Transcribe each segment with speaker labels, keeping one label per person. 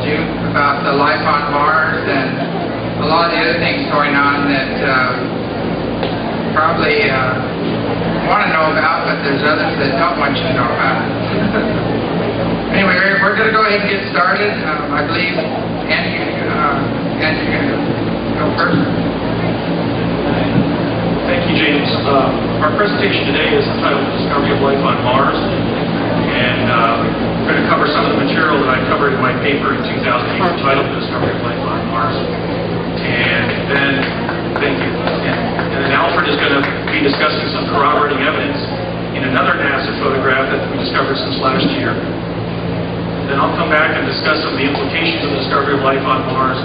Speaker 1: you about the life on Mars and a lot of the other things going on that probably want to know about, but there's others that don't want you to know about. Anyway, we're going to go ahead and get started. I believe Andy, you're going to go first.
Speaker 2: Thank you, James. Our presentation today is entitled Discovery of Life on Mars, and we're going to cover some of the material that I covered in my paper in 2008 entitled Discovery of Life on Mars. And then, thank you. And then Alfred is going to be discussing some corroborating evidence in another NASA photograph that we discovered since last year. Then I'll come back and discuss some of the implications of the discovery of life on Mars,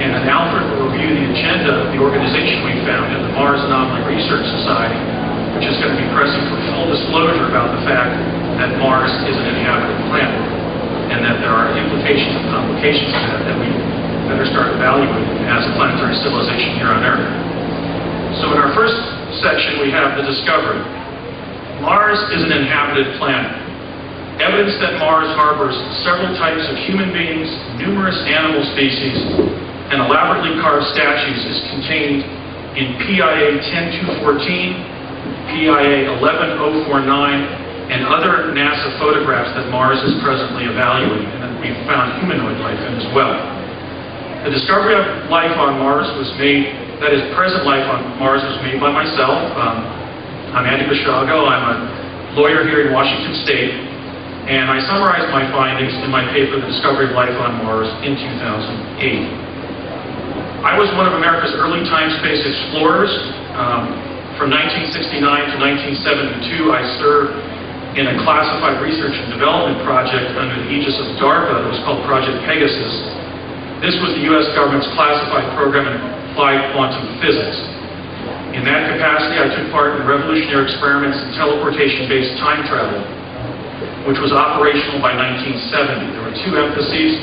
Speaker 2: and then Alfred will review the agenda of the organization we founded, the Mars Anomaly Research Society, which is going to be pressing for full disclosure about the fact that Mars is an inhabited planet, and that there are implications and complications of that that we better start evaluating as a planetary civilization here on Earth. So in our first section, we have the discovery. Mars is an inhabited planet. Evidence that Mars harbors several types of human beings, numerous animal species, and elaborately carved statues is contained in PIA 10214, PIA 11049, and other NASA photographs that Mars is presently evaluating, and that we've found humanoid life in as well. The discovery of life on Mars was made, that is, present life on Mars was made by myself. I'm Andy Basiago. I'm a lawyer here in Washington State. And I summarized my findings in my paper, The Discovery of Life on Mars, in 2008. I was one of America's early time space explorers. From 1969 to 1972, I served in a classified research and development project under the aegis of DARPA that was called Project Pegasus. This was the U.S. government's classified program in applied quantum physics. In that capacity, I took part in revolutionary experiments in teleportation-based time travel, which was operational by 1970. There were two emphases,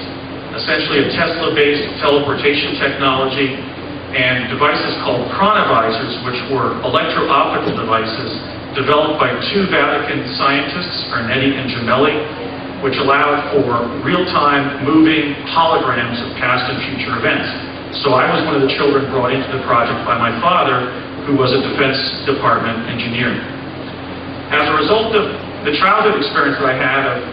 Speaker 2: essentially a Tesla-based teleportation technology and devices called chronovisors, which were electro-optical devices developed by two Vatican scientists, Ernetti and Gemelli, which allowed for real-time moving holograms of past and future events. So I was one of the children brought into the project by my father, who was a Defense Department engineer. As a result of the childhood experience that I had of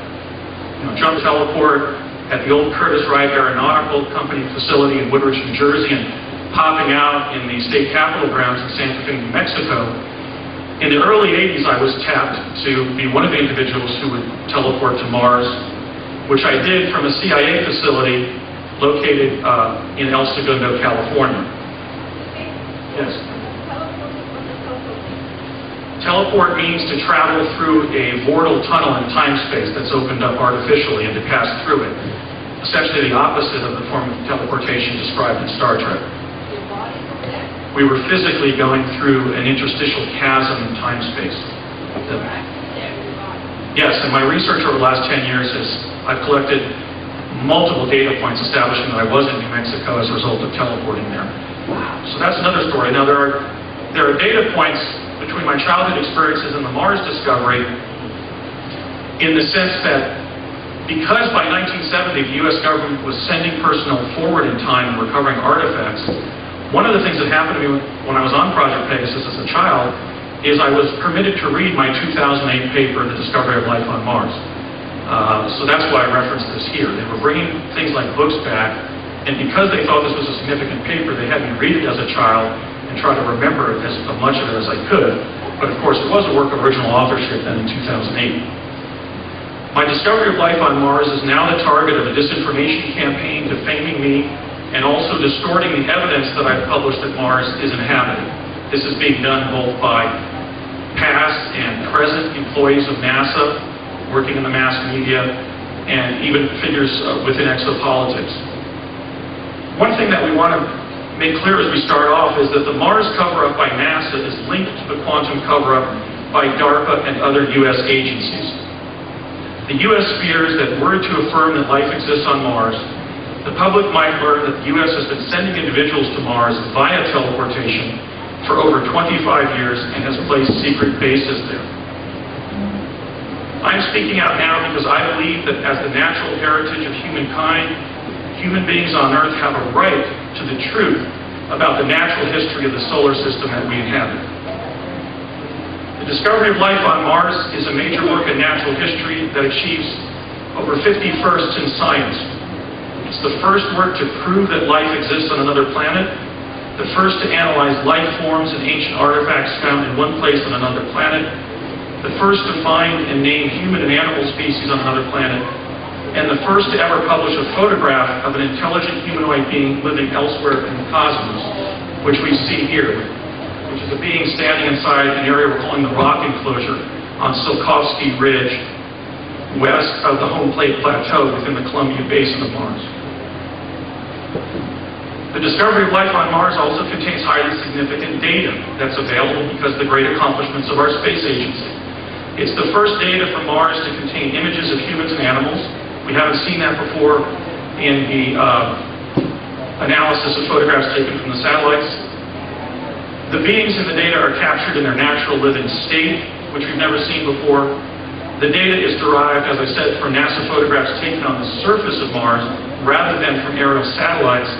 Speaker 2: jump teleport at the old Curtiss Wright Aeronautical Company facility in Woodridge, New Jersey, and popping out in the state capitol grounds in Santa Fe, New Mexico, in the early 80s I was tapped to be one of the individuals who would teleport to Mars, which I did from a CIA facility located in El Segundo, California. Yes. Teleport means to travel through a vortal tunnel in time-space that's opened up artificially and to pass through it. Essentially the opposite of the form of teleportation described in Star Trek. We were physically going through an interstitial chasm in time-space. Yes, and my research over the last 10 years is I've collected multiple data points establishing that I was in New Mexico as a result of teleporting there. So that's another story. Now there are data points between my childhood experiences and the Mars discovery in the sense that because by 1970 the U.S. government was sending personnel forward in time and recovering artifacts, one of the things that happened to me when I was on Project Pegasus as a child is I was permitted to read my 2008 paper, The Discovery of Life on Mars. So that's why I referenced this here. They were bringing things like books back, and because they thought this was a significant paper, they had me read it as a child and try to remember as much of it as I could. But of course, it was a work of original authorship then in 2008. My discovery of life on Mars is now the target of a disinformation campaign defaming me and also distorting the evidence that I've published that Mars is inhabited. This is being done both by past and present employees of NASA, working in the mass media, and even figures within exopolitics. One thing that we want to make clear as we start off is that the Mars cover-up by NASA is linked to the quantum cover-up by DARPA and other U.S. agencies. The U.S. fears that were to affirm that life exists on Mars, the public might learn that the U.S. has been sending individuals to Mars via teleportation for over 25 years and has placed secret bases there. I'm speaking out now because I believe that as the natural heritage of humankind, human beings on Earth have a right to the truth about the natural history of the solar system that we inhabit. The discovery of life on Mars is a major work in natural history that achieves over 50 firsts in science. It's the first work to prove that life exists on another planet, the first to analyze life forms and ancient artifacts found in one place on another planet, the first to find and name human and animal species on another planet, and the first to ever publish a photograph of an intelligent humanoid being living elsewhere in the cosmos, which we see here, which is a being standing inside an area we're calling the rock enclosure on Tsiolkovsky Ridge, west of the home plate plateau within the Columbia Basin of Mars. The discovery of life on Mars also contains highly significant data that's available because of the great accomplishments of our space agency. It's the first data from Mars to contain images of humans and animals. We haven't seen that before in the analysis of photographs taken from the satellites. The beings in the data are captured in their natural living state, which we've never seen before. The data is derived, as I said, from NASA photographs taken on the surface of Mars rather than from aerial satellites.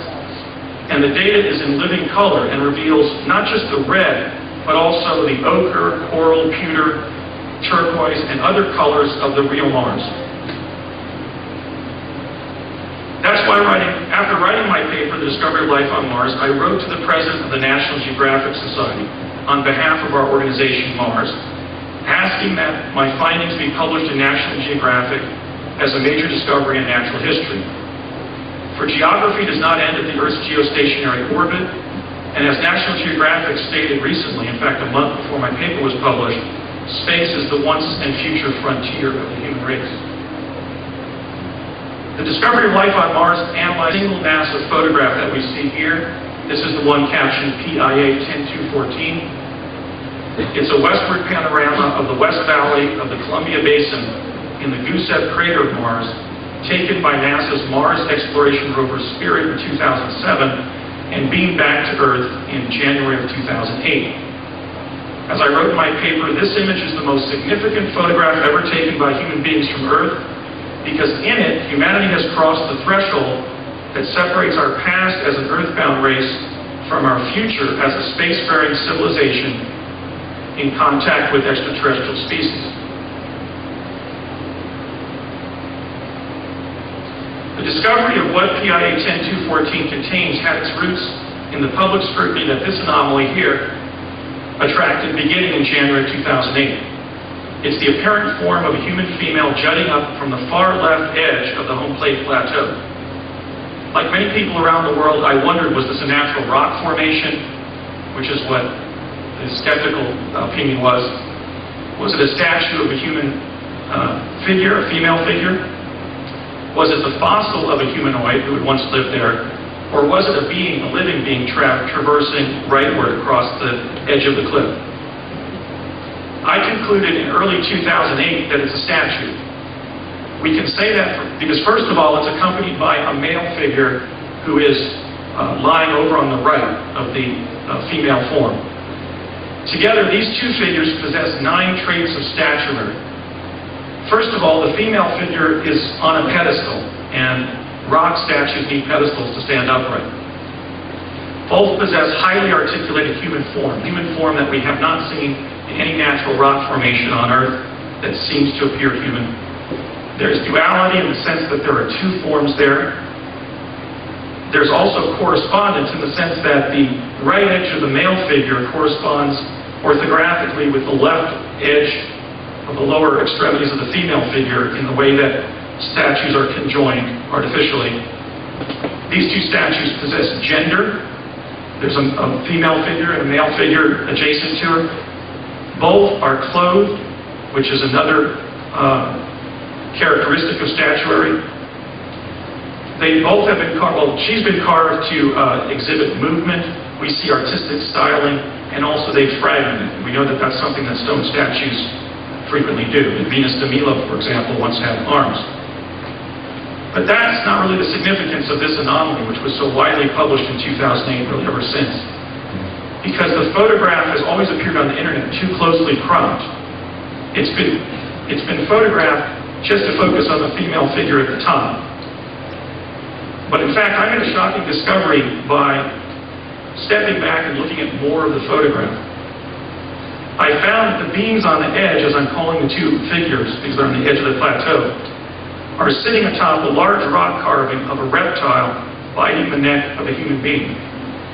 Speaker 2: And the data is in living color and reveals not just the red, but also the ochre, coral, pewter, turquoise, and other colors of the real Mars. That's why after writing my paper, The Discovery of Life on Mars, I wrote to the president of the National Geographic Society on behalf of our organization, Mars, asking that my findings be published in National Geographic as a major discovery in natural history. For geography does not end at the Earth's geostationary orbit, and as National Geographic stated recently, in fact a month before my paper was published, space is the once and future frontier of the human race. The discovery of life on Mars analyzed a single NASA photograph that we see here. This is the one captioned PIA 10214. It's a westward panorama of the West Valley of the Columbia Basin in the Gusev crater of Mars, taken by NASA's Mars exploration rover Spirit in 2007 and beamed back to Earth in January of 2008. As I wrote in my paper, this image is the most significant photograph ever taken by human beings from Earth, because in it, humanity has crossed the threshold that separates our past as an earthbound race from our future as a spacefaring civilization in contact with extraterrestrial species. The discovery of what PIA 10214 contains had its roots in the public scrutiny that this anomaly here attracted beginning in January 2008. It's the apparent form of a human female jutting up from the far left edge of the home plate plateau. Like many people around the world, I wondered, was this a natural rock formation, which is what the skeptical opinion was. Was it a statue of a human figure, a female figure? Was it the fossil of a humanoid who had once lived there? Or was it a being, a living being traversing rightward across the edge of the cliff? I concluded in early 2008 that it's a statue. We can say that because, first of all, it's accompanied by a male figure who is lying over on the right of the female form. Together, these two figures possess 9 traits of stature. First of all, the female figure is on a pedestal, and rock statues need pedestals to stand upright. Both possess highly articulated human form that we have not seen in any natural rock formation on Earth that seems to appear human. There's duality in the sense that there are 2 forms there. There's also correspondence in the sense that the right edge of the male figure corresponds orthographically with the left edge of the lower extremities of the female figure in the way that statues are conjoined artificially. These 2 statues possess gender. There's a female figure and a male figure adjacent to her. Both are clothed, which is another characteristic of statuary. They both have been carved, well, she's been carved to exhibit movement. We see artistic styling, and also they've fragmented. We know that that's something that stone statues frequently do. Venus de Milo, for example, once had arms. But that's not really the significance of this anomaly, which was so widely published in 2008, really ever since. Because the photograph has always appeared on the internet too closely cropped. It's been photographed just to focus on the female figure at the top. But in fact, I made a shocking discovery by stepping back and looking at more of the photograph. I found that the beings on the edge, as I'm calling the two figures, because they're on the edge of the plateau, are sitting atop a large rock carving of a reptile biting the neck of a human being.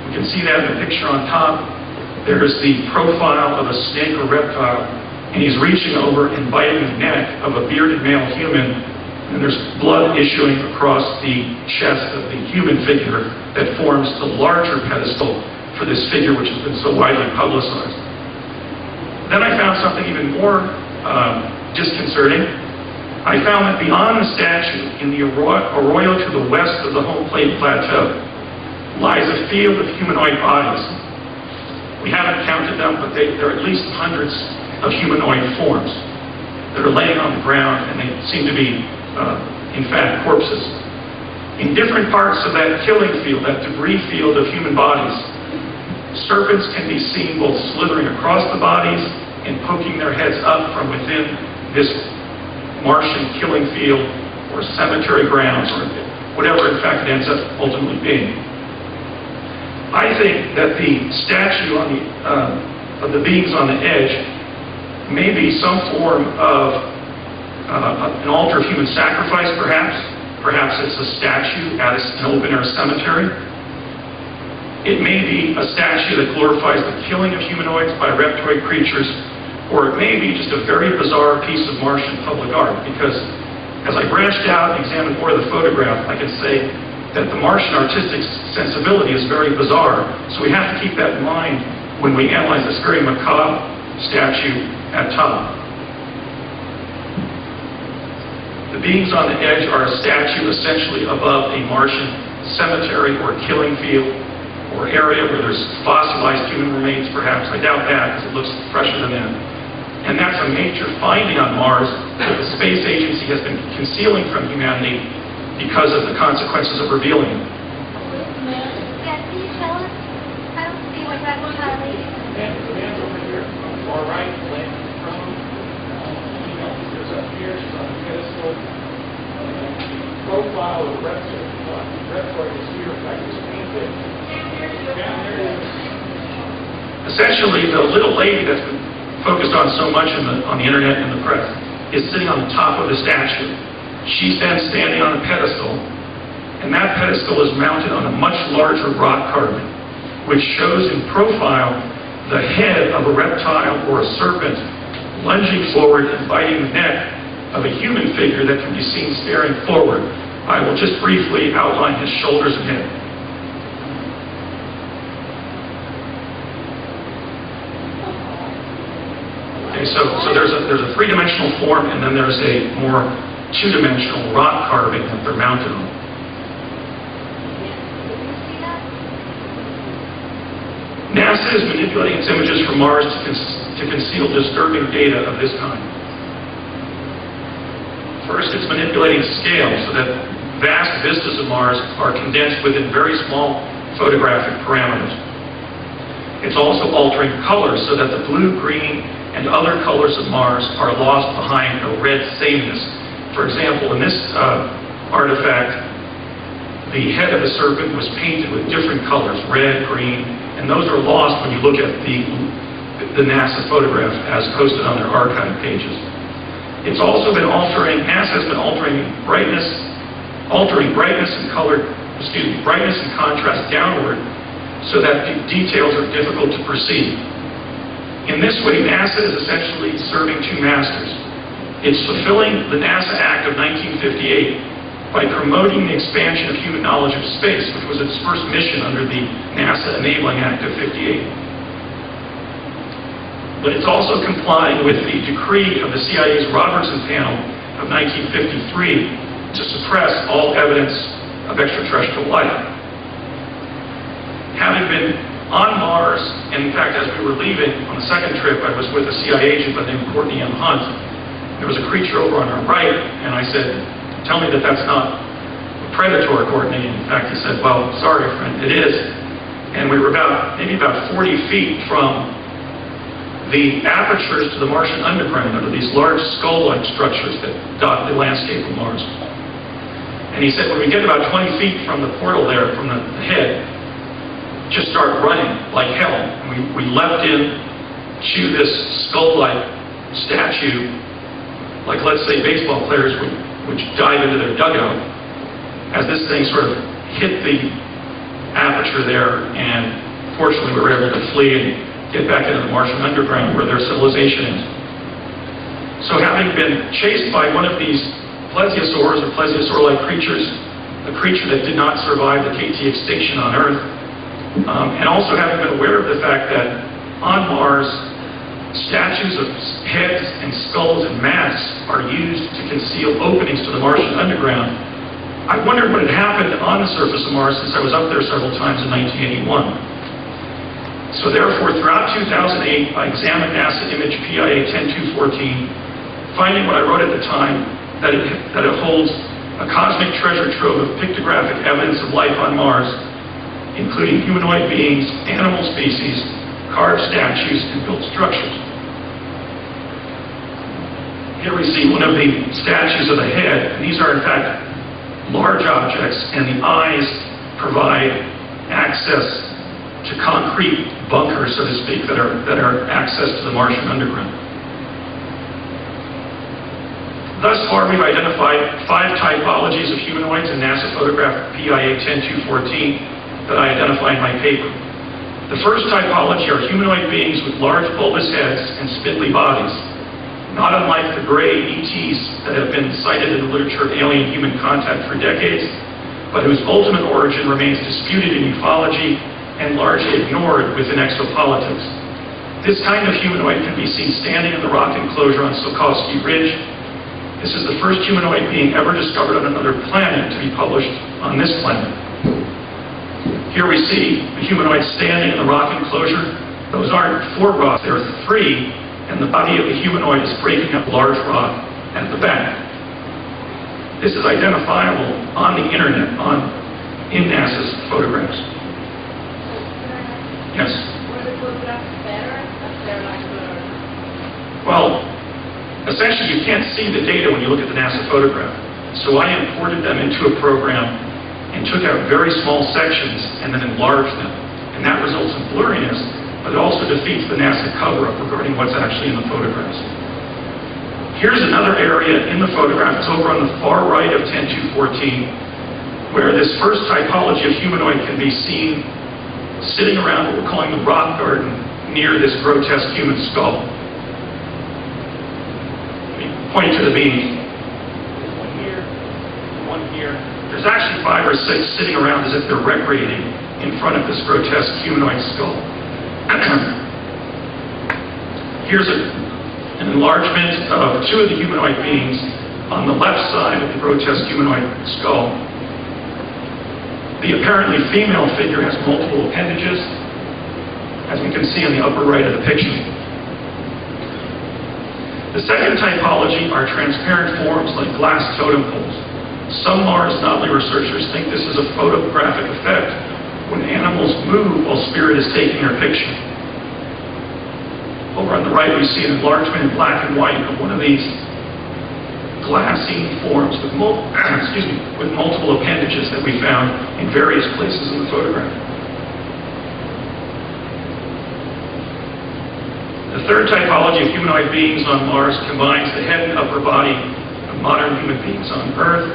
Speaker 2: You can see that in the picture on top. There's the profile of a snake or reptile, and he's reaching over and biting the neck of a bearded male human, and there's blood issuing across the chest of the human figure that forms the larger pedestal for this figure, which has been so widely publicized. Then I found something even more disconcerting. I found that beyond the statue, in the arroyo to the west of the home plate plateau, lies a field of humanoid bodies. We haven't counted them, but there are at least hundreds of humanoid forms that are laying on the ground, and they seem to be, in fact, corpses. In different parts of that killing field, that debris field of human bodies, serpents can be seen both slithering across the bodies and poking their heads up from within this Martian killing field or cemetery grounds, or whatever in fact it ends up ultimately being. I think that the statue of the beings on the edge may be some form of an altar of human sacrifice, perhaps. Perhaps it's a statue at an open-air cemetery. It may be a statue that glorifies the killing of humanoids by reptoid creatures, or it may be just a very bizarre piece of Martian public art, because as I branched out and examined more of the photograph, I can say that the Martian artistic sensibility is very bizarre, so we have to keep that in mind when we analyze this very macabre statue at top. The beings on the edge are a statue essentially above a Martian cemetery or killing field, or area where there's fossilized human remains, perhaps. I doubt that, because it looks fresher than that. And that's a major finding on Mars that the space agency has been concealing from humanity because of the consequences of revealing it.
Speaker 3: Yeah, can you tell us? I don't see what that was highlighted.
Speaker 2: The man's over here on the far right, laying prone. There's up here, she's on the pedestal. The profile of the reptoid is here, in fact, it's painted. Down there it is. Essentially, the little lady that's been focused on so much on the internet and the press is sitting on the top of the statue. She's then standing on a pedestal, and that pedestal is mounted on a much larger rock carving, which shows in profile the head of a reptile or a serpent lunging forward and biting the neck of a human figure that can be seen staring forward. I will just briefly outline his shoulders and head. Okay, so there's a three-dimensional form, and then there's a more two-dimensional rock carving that they're mounted on. NASA is manipulating its images from Mars to conceal disturbing data of this kind. First, it's manipulating scale so that vast vistas of Mars are condensed within very small photographic parameters. It's also altering colors so that the blue, green, and other colors of Mars are lost behind a red sameness. For example, in this artifact, the head of the serpent was painted with different colors, red, green, and those are lost when you look at the NASA photograph as posted on their archive pages. It's also been NASA has been altering brightness and color, brightness and contrast downward so that the details are difficult to perceive. In this way, NASA is essentially serving two masters. It's fulfilling the NASA Act of 1958 by promoting the expansion of human knowledge of space, which was its first mission under the NASA Enabling Act of 58. But it's also complying with the decree of the CIA's Robertson Panel of 1953 to suppress all evidence of extraterrestrial life. Having been on Mars, and in fact, as we were leaving on the second trip, I was with a CIA agent by the name of Courtney M. Hunt. There was a creature over on our right, and I said, "Tell me that that's not a predator, Courtney." And in fact, he said, "Well, sorry, friend, it is." And we were maybe about 40 feet from the apertures to the Martian underground, under these large skull-like structures that dot the landscape of Mars. And he said, when we get about 20 feet from the portal there, from the head, just start running like hell. And we leapt in to this skull-like statue, like let's say baseball players would dive into their dugout, as this thing sort of hit the aperture there, and fortunately we were able to flee and get back into the Martian underground where their civilization is. So having been chased by one of these plesiosaurs or plesiosaur-like creatures, a creature that did not survive the KT extinction on Earth, and also having been aware of the fact that on Mars, statues of heads and skulls and masks are used to conceal openings to the Martian underground, I wondered what had happened on the surface of Mars since I was up there several times in 1981. So therefore, throughout 2008, I examined NASA image PIA 10214, finding what I wrote at the time, that it holds a cosmic treasure trove of pictographic evidence of life on Mars, including humanoid beings, animal species, carved statues, and built structures. Here we see one of the statues of the head, and these are in fact large objects, and the eyes provide access to concrete bunkers, so to speak, that are access to the Martian underground. Thus far, we've identified 5 typologies of humanoids in NASA photograph PIA 10214 that I identify in my paper. The first typology are humanoid beings with large bulbous heads and spindly bodies, not unlike the gray ETs that have been cited in the literature of alien-human contact for decades, but whose ultimate origin remains disputed in ufology and largely ignored within exopolitics. This kind of humanoid can be seen standing in the rock enclosure on Tsiolkovsky Ridge. This is the first humanoid being ever discovered on another planet to be published on this planet. Here we see the humanoid standing in the rock enclosure. Those aren't 4 rocks, there are 3, and the body of the humanoid is breaking up a large rock at the back. This is identifiable on the internet, in NASA's photographs. Yes?
Speaker 3: Were the photographs better if they're like blurred?
Speaker 2: Well, essentially you can't see the data when you look at the NASA photograph. So I imported them into a program and took out very small sections and then enlarged them. And that results in blurriness, but it also defeats the NASA cover-up regarding what's actually in the photographs. Here's another area in the photograph. It's over on the far right of 10214, where this first typology of humanoid can be seen sitting around what we're calling the rock garden near this grotesque human skull. Let me point to the beams. One here, one here. There's actually 5 or 6 sitting around as if they're recreating in front of this grotesque humanoid skull. Here's an enlargement of 2 of the humanoid beings on the left side of the grotesque humanoid skull. The apparently female figure has multiple appendages, as we can see on the upper right of the picture. The second typology are transparent forms like glass totem poles. Some Mars anomaly researchers think this is a photographic effect when animals move while spirit is taking their picture. Over on the right we see an enlargement in black and white of one of these glassine forms with multiple appendages that we found in various places in the photograph. The third typology of humanoid beings on Mars combines the head and upper body of modern human beings on Earth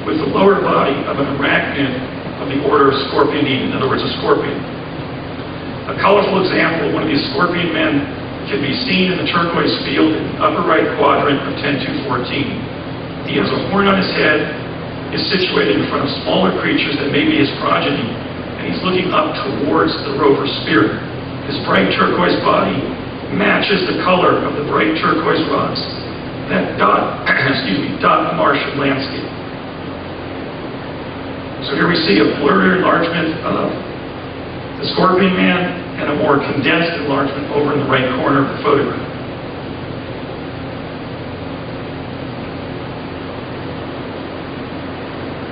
Speaker 2: with the lower body of an arachnid of the order of Scorpionidae, in other words, a scorpion. A colorful example of one of these scorpion men can be seen in the turquoise field in the upper right quadrant of 10214. He has a horn on his head, is situated in front of smaller creatures that may be his progeny, and he's looking up towards the rover spirit. His bright turquoise body matches the color of the bright turquoise rocks that dot the Martian landscape. So here we see a blurry enlargement of the Scorpion Man and a more condensed enlargement over in the right corner of the photograph.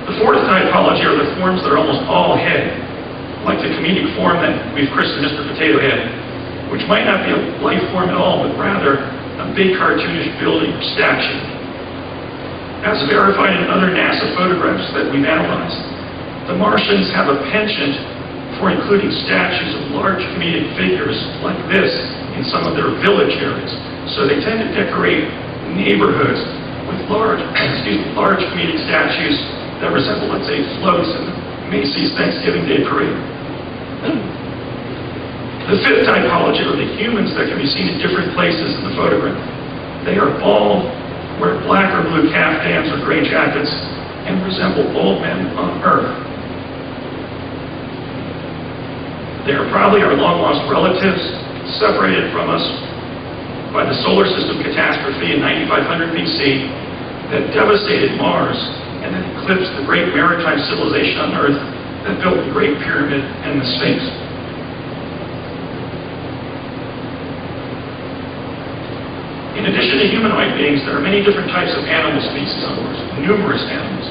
Speaker 2: The fourth typology are the forms that are almost all head, like the comedic form that we've christened Mr. Potato Head, which might not be a life form at all, but rather a big cartoonish building or statue. As verified in other NASA photographs that we've analyzed, the Martians have a penchant for including statues of large comedic figures like this in some of their village areas. So they tend to decorate neighborhoods with large comedic statues that resemble, let's say, floats in the Macy's Thanksgiving Day Parade. The fifth typology are the humans that can be seen in different places in the photograph. They are bald, wear black or blue caftans or gray jackets, and resemble old men on Earth. They are probably our long-lost relatives, separated from us by the solar system catastrophe in 9500 BC that devastated Mars and that eclipsed the great maritime civilization on Earth that built the Great Pyramid and the Sphinx. In addition to humanoid beings, there are many different types of animal species on Mars, numerous animals.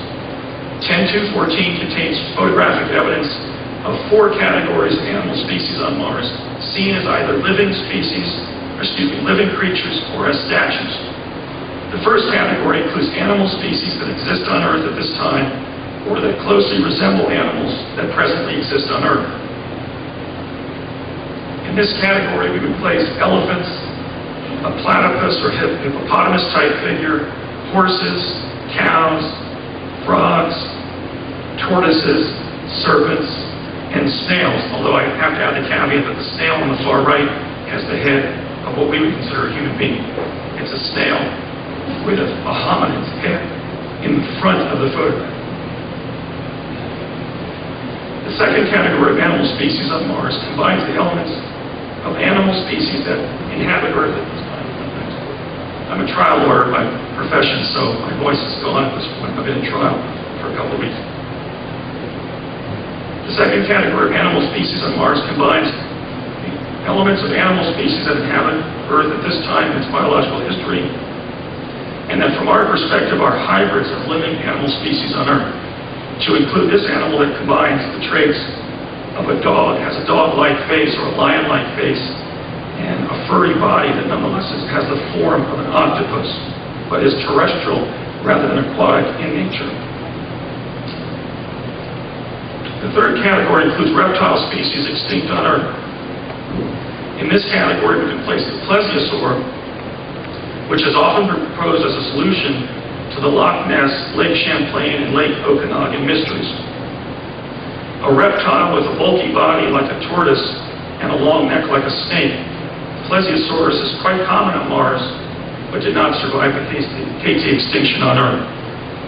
Speaker 2: 10214 contains photographic evidence of 4 categories of animal species on Mars, seen as either living creatures or as statues. The first category includes animal species that exist on Earth at this time, or that closely resemble animals that presently exist on Earth. In this category, we would place elephants, a platypus or hippopotamus-type figure, horses, cows, frogs, tortoises, serpents, and snails, although I have to add the caveat that the snail on the far right has the head of what we would consider a human being. It's a snail with a hominid's head in the front of the photograph. The second category of animal species on Mars combines the elements of animal species that inhabit Earth at this time. I'm a trial lawyer by profession, so my voice is gone at this point. I've been in trial for a couple of weeks. The second category of animal species on Mars combines the elements of animal species that inhabit Earth at this time in its biological history, and that from our perspective are hybrids of living animal species on Earth, to include this animal that combines the traits of a dog, has a dog-like face or a lion-like face, and a furry body that nonetheless has the form of an octopus, but is terrestrial rather than aquatic in nature. The third category includes reptile species extinct on Earth. In this category, we can place the plesiosaur, which is often proposed as a solution to the Loch Ness, Lake Champlain, and Lake Okanagan mysteries. A reptile with a bulky body like a tortoise and a long neck like a snake, Plesiosaurus is quite common on Mars, but did not survive the KT extinction on Earth.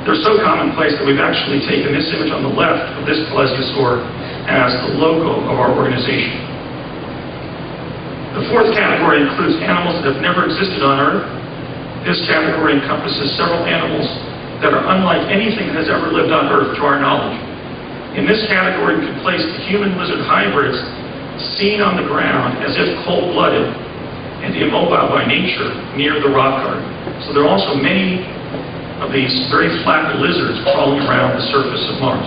Speaker 2: They're so commonplace that we've actually taken this image on the left of this plesiosaur as the logo of our organization. The fourth category includes animals that have never existed on Earth. This category encompasses several animals that are unlike anything that has ever lived on Earth to our knowledge. In this category, we can place the human-lizard hybrids seen on the ground as if cold-blooded and immobile by nature near the rock garden. So there are also many of these very flat lizards crawling around the surface of Mars.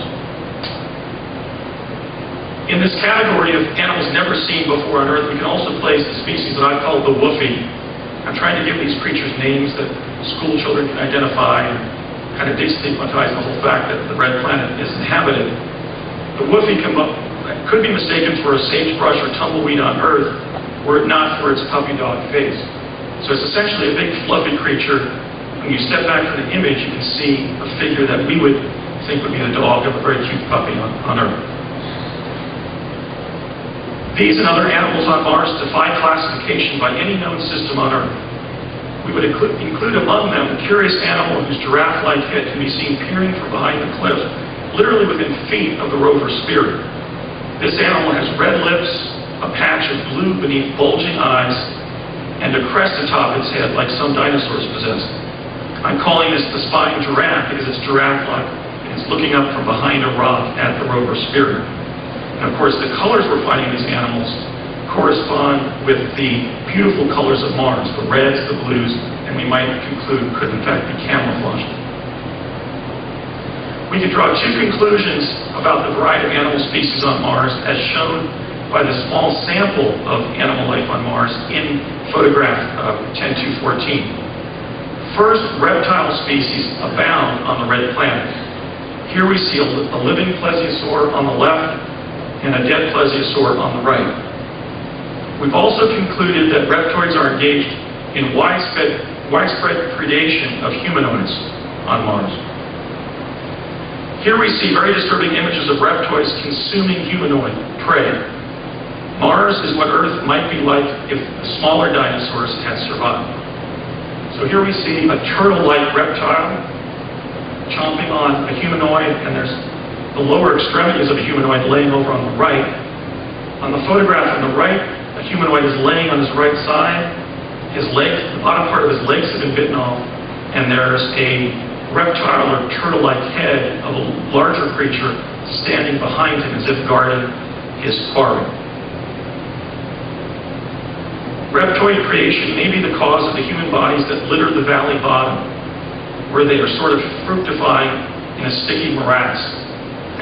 Speaker 2: In this category of animals never seen before on Earth, we can also place the species that I call the woofie. I'm trying to give these creatures names that school children can identify and kind of destigmatize the whole fact that the red planet is inhabited. The woofie could be mistaken for a sagebrush or tumbleweed on Earth were it not for its puppy dog face. So it's essentially a big fluffy creature. When you step back from the image, you can see a figure that we would think would be the dog of a very cute puppy on Earth. These and other animals on Mars defy classification by any known system on Earth. We would include among them a curious animal whose giraffe-like head can be seen peering from behind the cliff, literally within feet of the rover Spirit. This animal has red lips, a patch of blue beneath bulging eyes, and a crest atop its head like some dinosaurs possess. I'm calling this the spine giraffe because it's giraffe-like, and it's looking up from behind a rock at the rover Spirit. And of course, the colors we're finding in these animals correspond with the beautiful colors of Mars, the reds, the blues, and we might conclude could in fact be camouflaged. We can draw two conclusions about the variety of animal species on Mars as shown by the small sample of animal life on Mars in photograph 10214. first reptile species abound on the red planet. Here we see a living plesiosaur on the left and a dead plesiosaur on the right. We've also concluded that reptoids are engaged in widespread predation of humanoids on Mars. Here we see very disturbing images of reptoids consuming humanoid prey. Mars is what Earth might be like if the smaller dinosaurs had survived. So here we see a turtle-like reptile chomping on a humanoid, and there's the lower extremities of a humanoid laying over on the right. On the photograph on the right, a humanoid is laying on his right side. His legs, the bottom part of his legs have been bitten off, and there's a reptile or turtle-like head of a larger creature standing behind him as if guarding his quarry. Reptoid creation may be the cause of the human bodies that litter the valley bottom, where they are sort of fructifying in a sticky morass,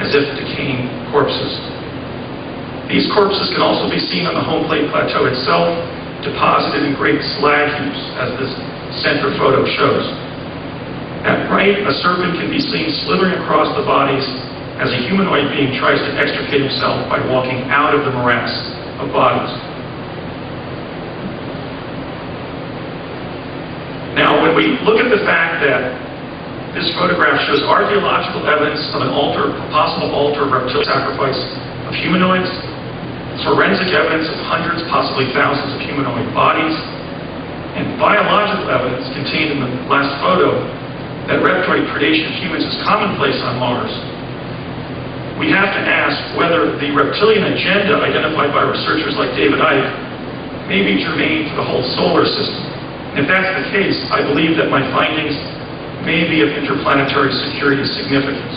Speaker 2: as if decaying corpses. These corpses can also be seen on the home plate plateau itself, deposited in great slag heaps, as this center photo shows. At right, a serpent can be seen slithering across the bodies as a humanoid being tries to extricate himself by walking out of the morass of bodies. Now, when we look at the fact that this photograph shows archaeological evidence of a possible altar of reptilian sacrifice of humanoids, forensic evidence of hundreds, possibly thousands of humanoid bodies, and biological evidence contained in the last photo that reptoid predation of humans is commonplace on Mars, we have to ask whether the reptilian agenda identified by researchers like David Icke may be germane to the whole solar system. And if that's the case, I believe that my findings may be of interplanetary security significance.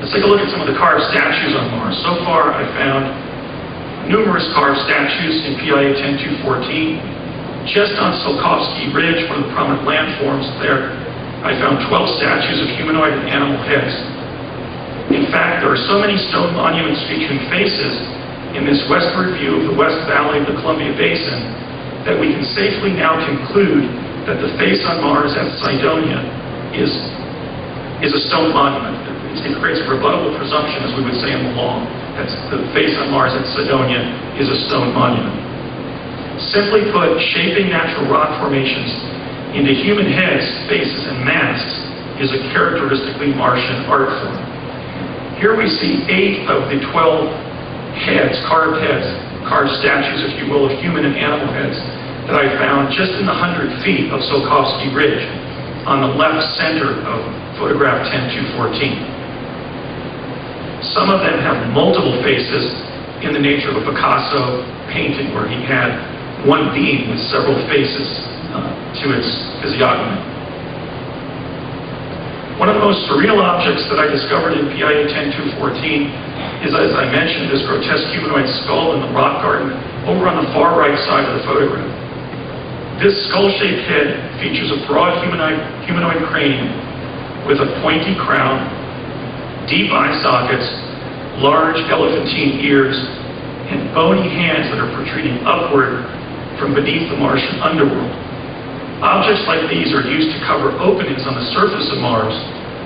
Speaker 2: Let's take a look at some of the carved statues on Mars. So far, I found numerous carved statues in PIA 10214. Just on Tsiolkovsky Ridge, one of the prominent landforms there, I found 12 statues of humanoid and animal heads. In fact, there are so many stone monuments featuring faces in this westward view of the West Valley of the Columbia Basin that we can safely now conclude that the face on Mars at Cydonia is a stone monument. It creates a rebuttable presumption, as we would say in the law, that the face on Mars at Cydonia is a stone monument. Simply put, shaping natural rock formations into human heads, faces, and masks is a characteristically Martian art form. Here we see 8 of the 12 heads, carved statues, if you will, of human and animal heads that I found just in the 100 feet of Tsiolkovsky Ridge on the left center of photograph 10214. Some of them have multiple faces in the nature of a Picasso painting where he had one being with several faces to its physiognomy. One of the most surreal objects that I discovered in PIA 10214 is, as I mentioned, this grotesque humanoid skull in the rock garden over on the far right side of the photograph. This skull-shaped head features a broad humanoid cranium with a pointy crown, deep eye sockets, large elephantine ears, and bony hands that are protruding upward from beneath the Martian underworld. Objects like these are used to cover openings on the surface of Mars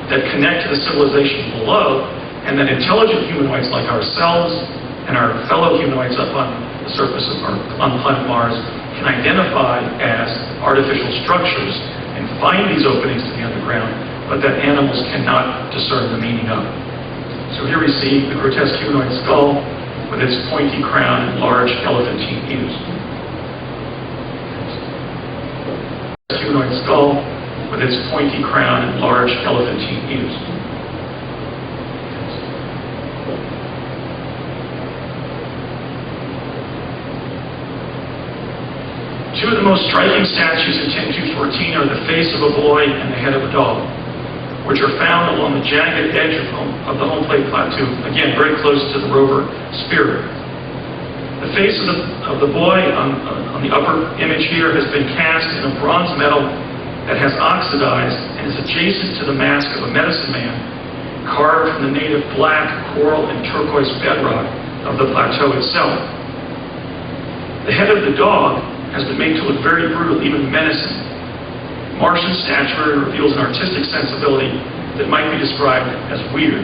Speaker 2: that connect to the civilization below, and that intelligent humanoids like ourselves and our fellow humanoids up on the surface of on planet Mars can identify as artificial structures and find these openings to the underground, but that animals cannot discern the meaning of. So here we see the grotesque humanoid skull with its pointy crown and large elephantine ears. Humanoid skull with its pointy crown and large elephantine ears. Two of the most striking statues in 10214 are the face of a boy and the head of a dog, which are found along the jagged edge of the home plate plateau, again very close to the rover Spirit. The face of the boy on the upper image here has been cast in a bronze metal that has oxidized and is adjacent to the mask of a medicine man, carved from the native black, coral, and turquoise bedrock of the plateau itself. The head of the dog has been made to look very brutal, even menacing. Martian statuary reveals an artistic sensibility that might be described as weird.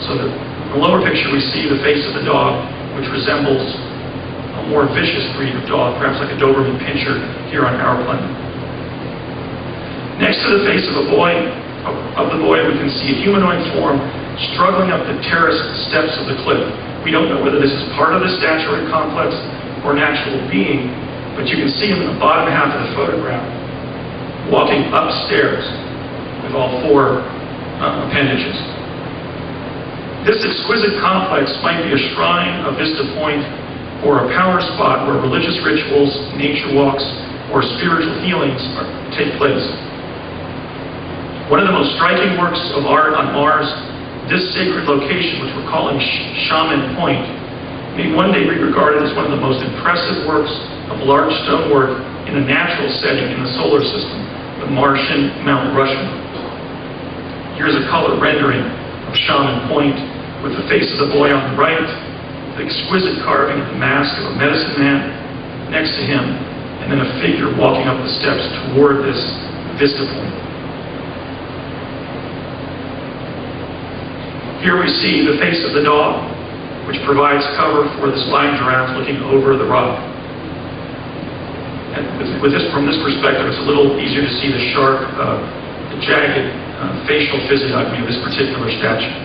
Speaker 2: So in the lower picture we see the face of the dog, which resembles a more vicious breed of dog, perhaps like a Doberman Pinscher here on our planet. Next to the face of the boy, we can see a humanoid form struggling up the terraced steps of the cliff. We don't know whether this is part of the statuary complex or an actual being, but you can see him in the bottom half of the photograph, walking upstairs with all four appendages. This exquisite complex might be a shrine, a vista point, or a power spot where religious rituals, nature walks, or spiritual healings take place. One of the most striking works of art on Mars, this sacred location, which we're calling Shaman Point, may one day be regarded as one of the most impressive works of large stonework in a natural setting in the solar system, the Martian Mount Rushmore. Here's a color rendering of Shaman Point with the face of the boy on the right, the exquisite carving of the mask of a medicine man next to him, and then a figure walking up the steps toward this vista point. Here we see the face of the dog, which provides cover for this lion giraffe looking over the rock. And from this perspective, it's a little easier to see the sharp, the jagged facial physiognomy of this particular statue.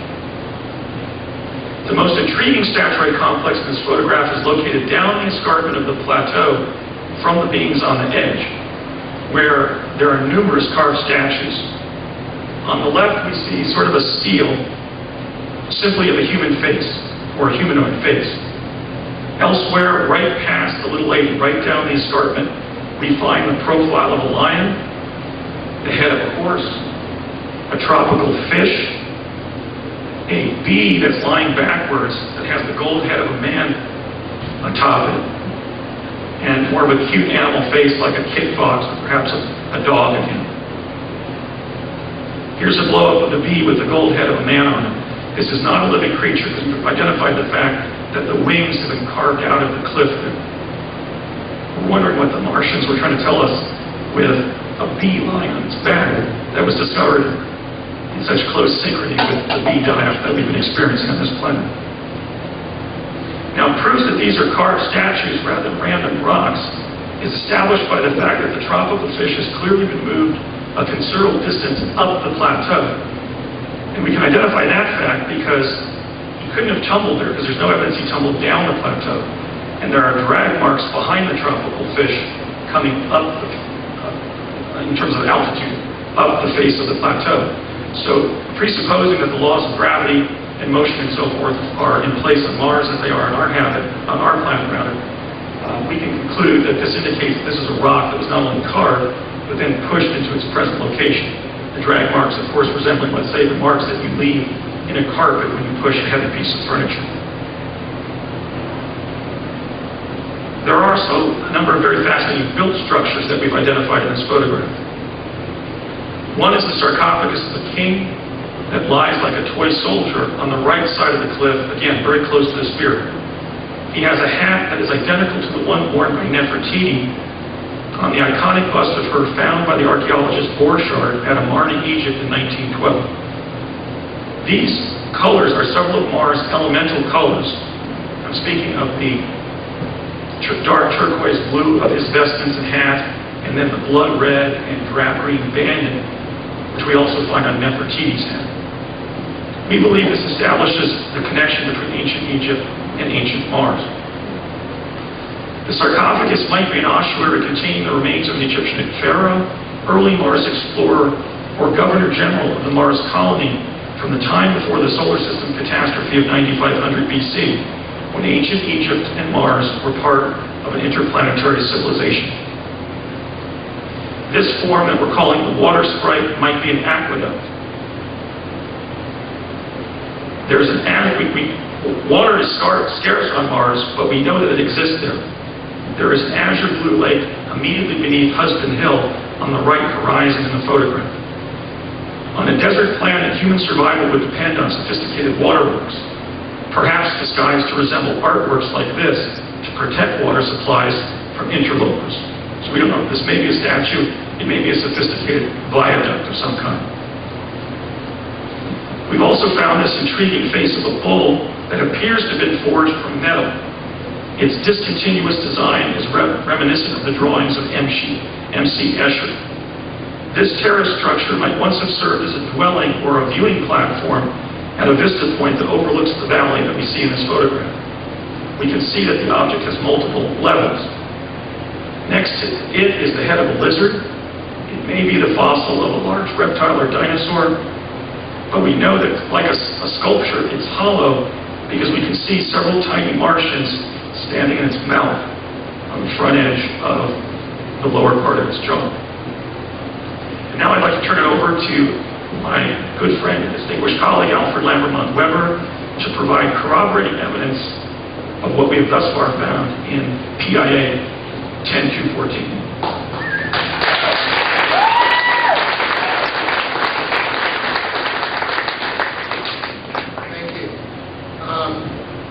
Speaker 2: The most intriguing statuary complex in this photograph is located down the escarpment of the plateau from the beings on the edge, where there are numerous carved statues. On the left, we see sort of a stele, simply of a human face, or a humanoid face. Elsewhere, right past the little lady, right down the escarpment, we find the profile of a lion, the head of a horse, a tropical fish, a bee that's lying backwards that has the gold head of a man atop it, and more of a cute animal face like a kit fox, or perhaps a dog in him. Here's a blow-up of the bee with the gold head of a man on it. This is not a living creature because we've identified the fact that the wings have been carved out of the cliff. We're wondering what the Martians were trying to tell us with a bee lying on its back that was discovered in such close synchrony with the bee dive that we've been experiencing on this planet. Now, proofs that these are carved statues rather than random rocks is established by the fact that the tropical fish has clearly been moved a considerable distance up the plateau. And we can identify that fact because he couldn't have tumbled there, because there's no evidence he tumbled down the plateau. And there are drag marks behind the tropical fish coming up, in terms of altitude, up the face of the plateau. So, presupposing that the laws of gravity and motion and so forth are in place on Mars as they are on our planet rather, we can conclude that this indicates that this is a rock that was not only carved, but then pushed into its present location. The drag marks, of course, resembling, let's say, the marks that you leave in a carpet when you push a heavy piece of furniture. There are also a number of very fascinating built structures that we've identified in this photograph. One is the sarcophagus of the king that lies like a toy soldier on the right side of the cliff, again, very close to the spirit. He has a hat that is identical to the one worn by Nefertiti on the iconic bust of her found by the archaeologist Borchardt at Amarna, Egypt in 1912. These colors are several of Mars' elemental colors. I'm speaking of the dark turquoise blue of his vestments and hat, and then the blood red and drab green banding, which we also find on Nefertiti's hat. We believe this establishes the connection between ancient Egypt and ancient Mars. The sarcophagus might be an ossuary containing the remains of an Egyptian pharaoh, early Mars explorer, or governor-general of the Mars colony from the time before the solar system catastrophe of 9500 BC, when ancient Egypt and Mars were part of an interplanetary civilization. This form that we're calling the water sprite might be an aqueduct. There's an water is scarce on Mars, but we know that it exists there. There is an azure blue lake immediately beneath Husband Hill on the right horizon in the photograph. On a desert planet, human survival would depend on sophisticated waterworks, perhaps disguised to resemble artworks like this to protect water supplies from interlopers. So we don't know. This may be a statue. It may be a sophisticated viaduct of some kind. We've also found this intriguing face of a bull that appears to have been forged from metal. Its discontinuous design is reminiscent of the drawings of M.C. Escher. This terrace structure might once have served as a dwelling or a viewing platform at a vista point that overlooks the valley that we see in this photograph. We can see that the object has multiple levels. Next to it is the head of a lizard. It may be the fossil of a large reptile or dinosaur, but we know that, like a sculpture, it's hollow because we can see several tiny Martians standing in its mouth on the front edge of the lower part of its jaw. And now I'd like to turn it over to my good friend and distinguished colleague, Alfred Lambermont Weber, to provide corroborating evidence of what we have thus far found in PIA 10214.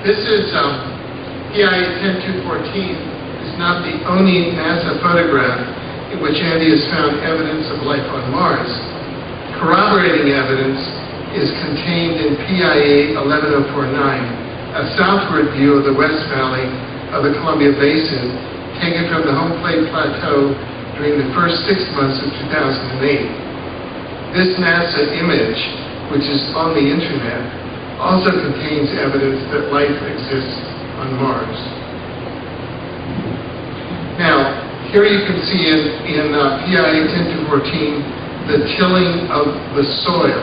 Speaker 4: This is PIA 10214 is not the only NASA photograph in which Andy has found evidence of life on Mars. Corroborating evidence is contained in PIA 11049, a southward view of the West Valley of the Columbia Basin taken from the Home Plate Plateau during the first 6 months of 2008. This NASA image, which is on the internet, also contains evidence that life exists on Mars. Now, here you can see in PIA 10214 the tilling of the soil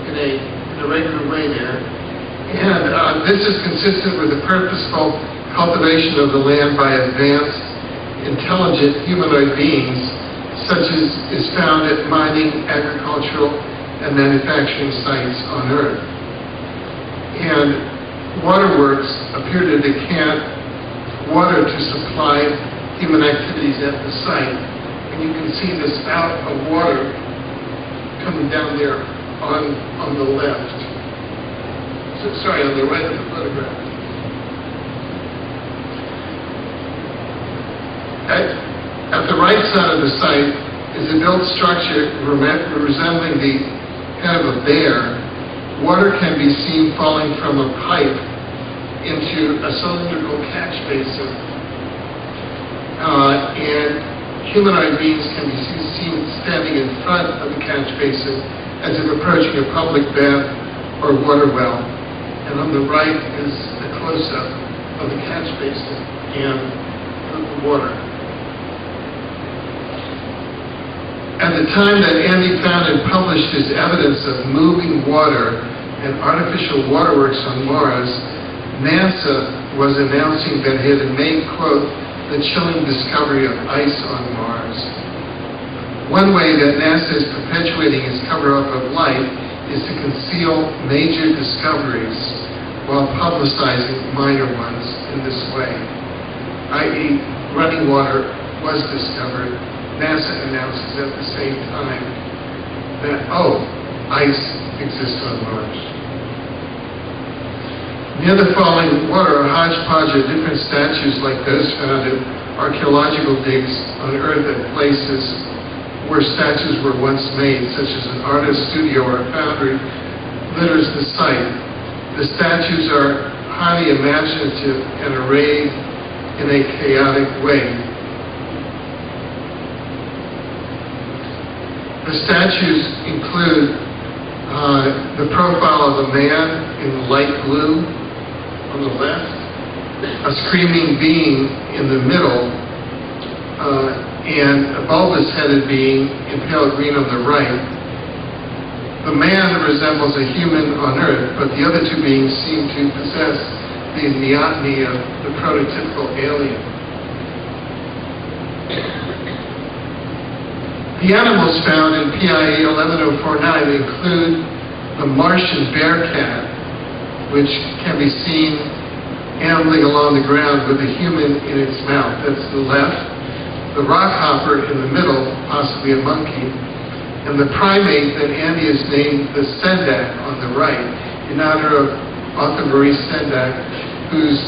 Speaker 4: in a regular way there. And this is consistent with the purposeful cultivation of the land by advanced, intelligent humanoid beings, such as is found at mining, agricultural, and manufacturing sites on Earth. And waterworks appear to decant water to supply human activities at the site. And you can see the spout of water coming down there on the left. Sorry, on the right of the photograph. At the right side of the site is a built structure resembling the head of a bear. Water can be seen falling from a pipe into a cylindrical catch basin. And humanoid beings can be seen standing in front of the catch basin as if approaching a public bath or water well. And on the right is a close-up of the catch basin and the water. At the time that Andy found and published his evidence of moving water and artificial waterworks on Mars, NASA was announcing that it had made, quote, the chilling discovery of ice on Mars. One way that NASA is perpetuating its cover-up of life is to conceal major discoveries while publicizing minor ones in this way. i.e., running water was discovered. NASA announces at the same time that, ice exists on Mars. Near the falling water, a hodgepodge of different statues like those found in archaeological digs on Earth at places where statues were once made, such as an artist's studio or a foundry, litters the site. The statues are highly imaginative and arrayed in a chaotic way. The statues include the profile of a man in light blue on the left, a screaming being in the middle, and a bulbous-headed being in pale green on the right. The man resembles a human on Earth, but the other two beings seem to possess the neoteny of the prototypical alien. The animals found in PIA 11049 include the Martian bear cat, which can be seen ambling along the ground with a human in its mouth. That's the left. The rock hopper in the middle, possibly a monkey, and the primate that Andy has named the Sendak on the right, in honor of Author Maurice Sendak, who's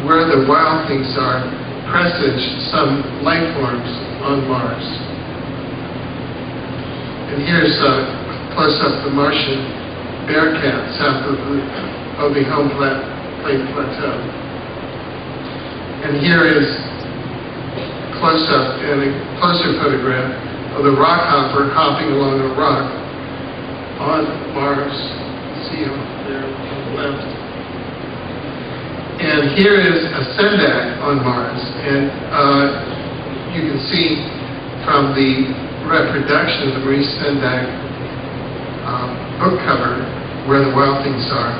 Speaker 4: where the wild things are presage some life forms on Mars. And here's close up the Martian bearcat south of the home plate plateau. And here is close up and a closer photograph of the rock hopper hopping along a rock on Mars. See him there on the left. And here is a sendak on Mars. And you can see from the reproduction of the Maurice Sendak book cover where the wild things are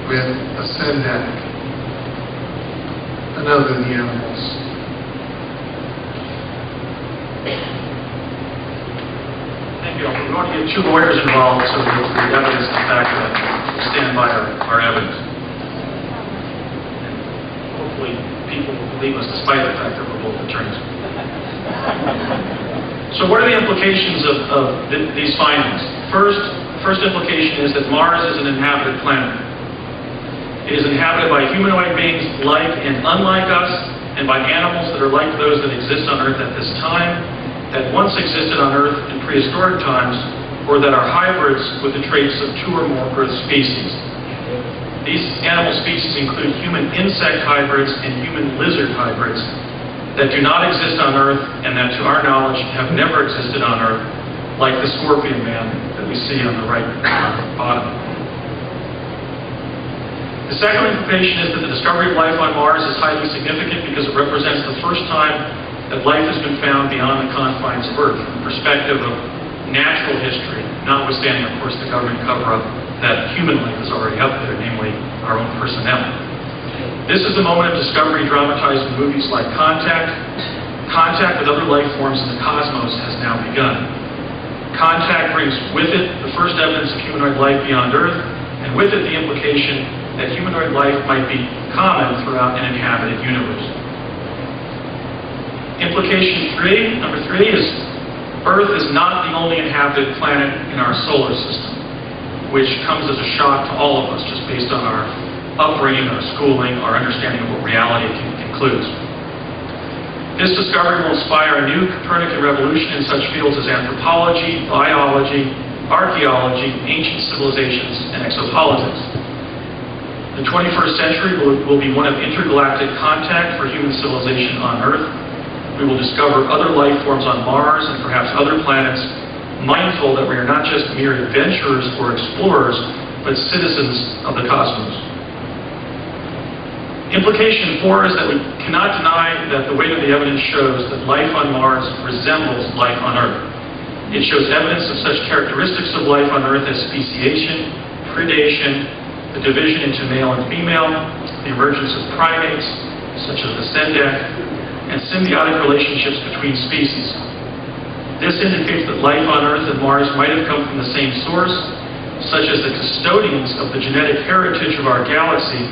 Speaker 4: with a sendak and other than the animals.
Speaker 2: Thank you. We're going to get two lawyers involved so that the evidence in fact stand by our evidence. And hopefully people will believe us despite the fact that we're both attorneys. So what are the implications of these findings? First implication is that Mars is an inhabited planet. It is inhabited by humanoid beings like and unlike us, and by animals that are like those that exist on Earth at this time, that once existed on Earth in prehistoric times, or that are hybrids with the traits of two or more Earth species. These animal species include human insect hybrids and human lizard hybrids that do not exist on Earth and that, to our knowledge, have never existed on Earth, like the scorpion man that we see on the right bottom. The second implication is that the discovery of life on Mars is highly significant because it represents the first time that life has been found beyond the confines of Earth, from the perspective of natural history, notwithstanding, of course, the government cover-up that human life is already up there, namely our own personnel. This is the moment of discovery dramatized in movies like Contact. Contact with other life forms in the cosmos has now begun. Contact brings with it the first evidence of humanoid life beyond Earth, and with it the implication that humanoid life might be common throughout an inhabited universe. Implication number three is Earth is not the only inhabited planet in our solar system, which comes as a shock to all of us just based on our upbringing, our schooling, our understanding of what reality includes. This discovery will inspire a new Copernican revolution in such fields as anthropology, biology, archaeology, ancient civilizations, and exopolitics. The 21st century will be one of intergalactic contact for human civilization on Earth. We will discover other life forms on Mars and perhaps other planets, mindful that we are not just mere adventurers or explorers, but citizens of the cosmos. Implication 4 is that we cannot deny that the weight of the evidence shows that life on Mars resembles life on Earth. It shows evidence of such characteristics of life on Earth as speciation, predation, the division into male and female, the emergence of primates, such as the sendak, and symbiotic relationships between species. This indicates that life on Earth and Mars might have come from the same source, such as the custodians of the genetic heritage of our galaxy,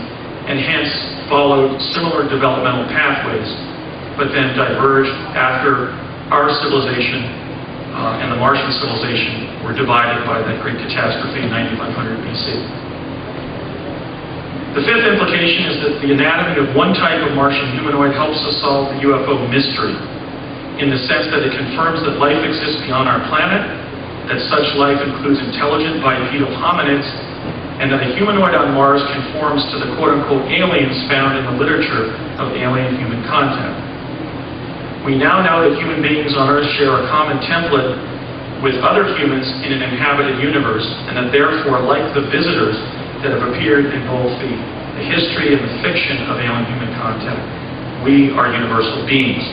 Speaker 2: and hence followed similar developmental pathways, but then diverged after our civilization and the Martian civilization were divided by that great catastrophe in 9500 BC. The fifth implication is that the anatomy of one type of Martian humanoid helps us solve the UFO mystery, in the sense that it confirms that life exists beyond our planet, that such life includes intelligent bipedal hominids, and that a humanoid on Mars conforms to the quote-unquote aliens found in the literature of alien-human contact. We now know that human beings on Earth share a common template with other humans in an inhabited universe, and that therefore, like the visitors that have appeared in both the history and the fiction of alien-human contact, we are universal beings.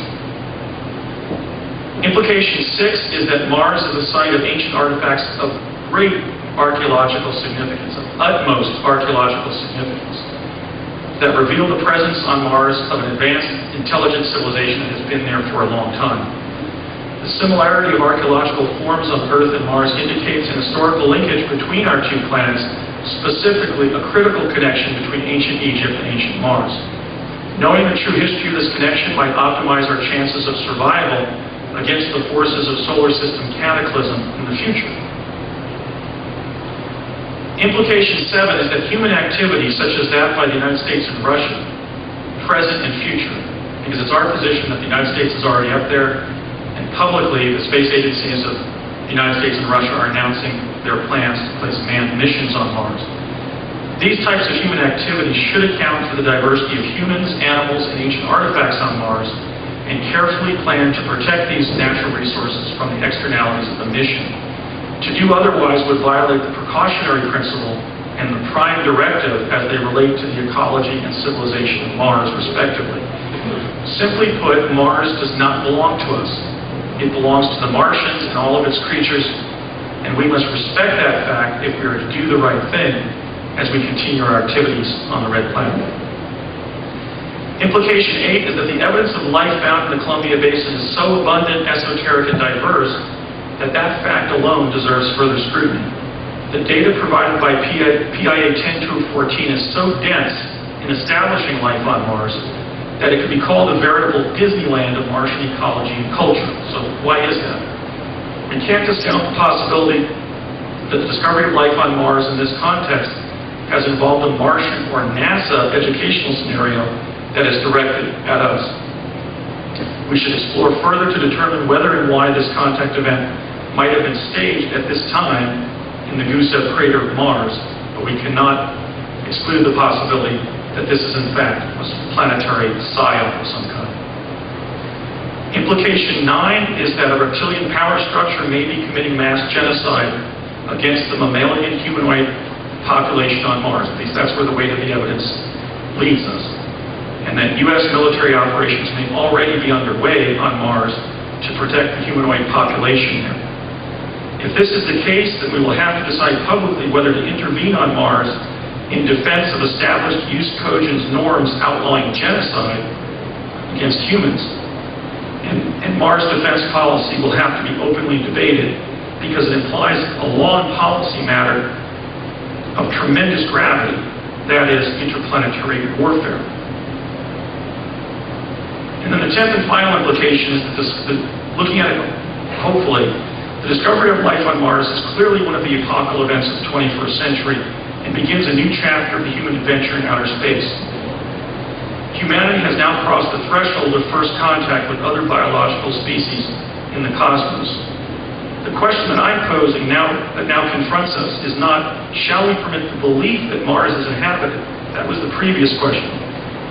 Speaker 2: Implication 6 is that Mars is a site of ancient artifacts of great archaeological significance, of utmost archaeological significance, that reveal the presence on Mars of an advanced, intelligent civilization that has been there for a long time. The similarity of archaeological forms on Earth and Mars indicates an historical linkage between our two planets, specifically a critical connection between ancient Egypt and ancient Mars. Knowing the true history of this connection might optimize our chances of survival against the forces of solar system cataclysm in the future. Implication 7 is that human activity, such as that by the United States and Russia, present and future, because it's our position that the United States is already up there, and publicly the space agencies of the United States and Russia are announcing their plans to place manned missions on Mars. These types of human activities should account for the diversity of humans, animals, and ancient artifacts on Mars, and carefully plan to protect these natural resources from the externalities of the mission. To do otherwise would violate the precautionary principle and the prime directive as they relate to the ecology and civilization of Mars, respectively. Simply put, Mars does not belong to us. It belongs to the Martians and all of its creatures, and we must respect that fact if we are to do the right thing as we continue our activities on the Red Planet. Implication 8 is that the evidence of life found in the Columbia Basin is so abundant, esoteric, and diverse that that fact alone deserves further scrutiny. The data provided by PIA 10214 is so dense in establishing life on Mars that it could be called a veritable Disneyland of Martian ecology and culture. So why is that? We can't discount the possibility that the discovery of life on Mars in this context has involved a Martian or NASA educational scenario that is directed at us. We should explore further to determine whether and why this contact event might have been staged at this time in the Gusev crater of Mars, but we cannot exclude the possibility that this is in fact a planetary psyop of some kind. Implication 9 is that a reptilian power structure may be committing mass genocide against the mammalian humanoid population on Mars. At least that's where the weight of the evidence leads us. And that U.S. military operations may already be underway on Mars to protect the humanoid population there. If this is the case, then we will have to decide publicly whether to intervene on Mars in defense of established jus cogens norms outlawing genocide against humans. And Mars defense policy will have to be openly debated because it implies a law and policy matter of tremendous gravity, that is, interplanetary warfare. And then the 10th and final implication is that looking at it, hopefully, the discovery of life on Mars is clearly one of the epochal events of the 21st century and begins a new chapter of the human adventure in outer space. Humanity has now crossed the threshold of first contact with other biological species in the cosmos. The question that I'm posing that now confronts us is not, shall we permit the belief that Mars is inhabited? That was the previous question.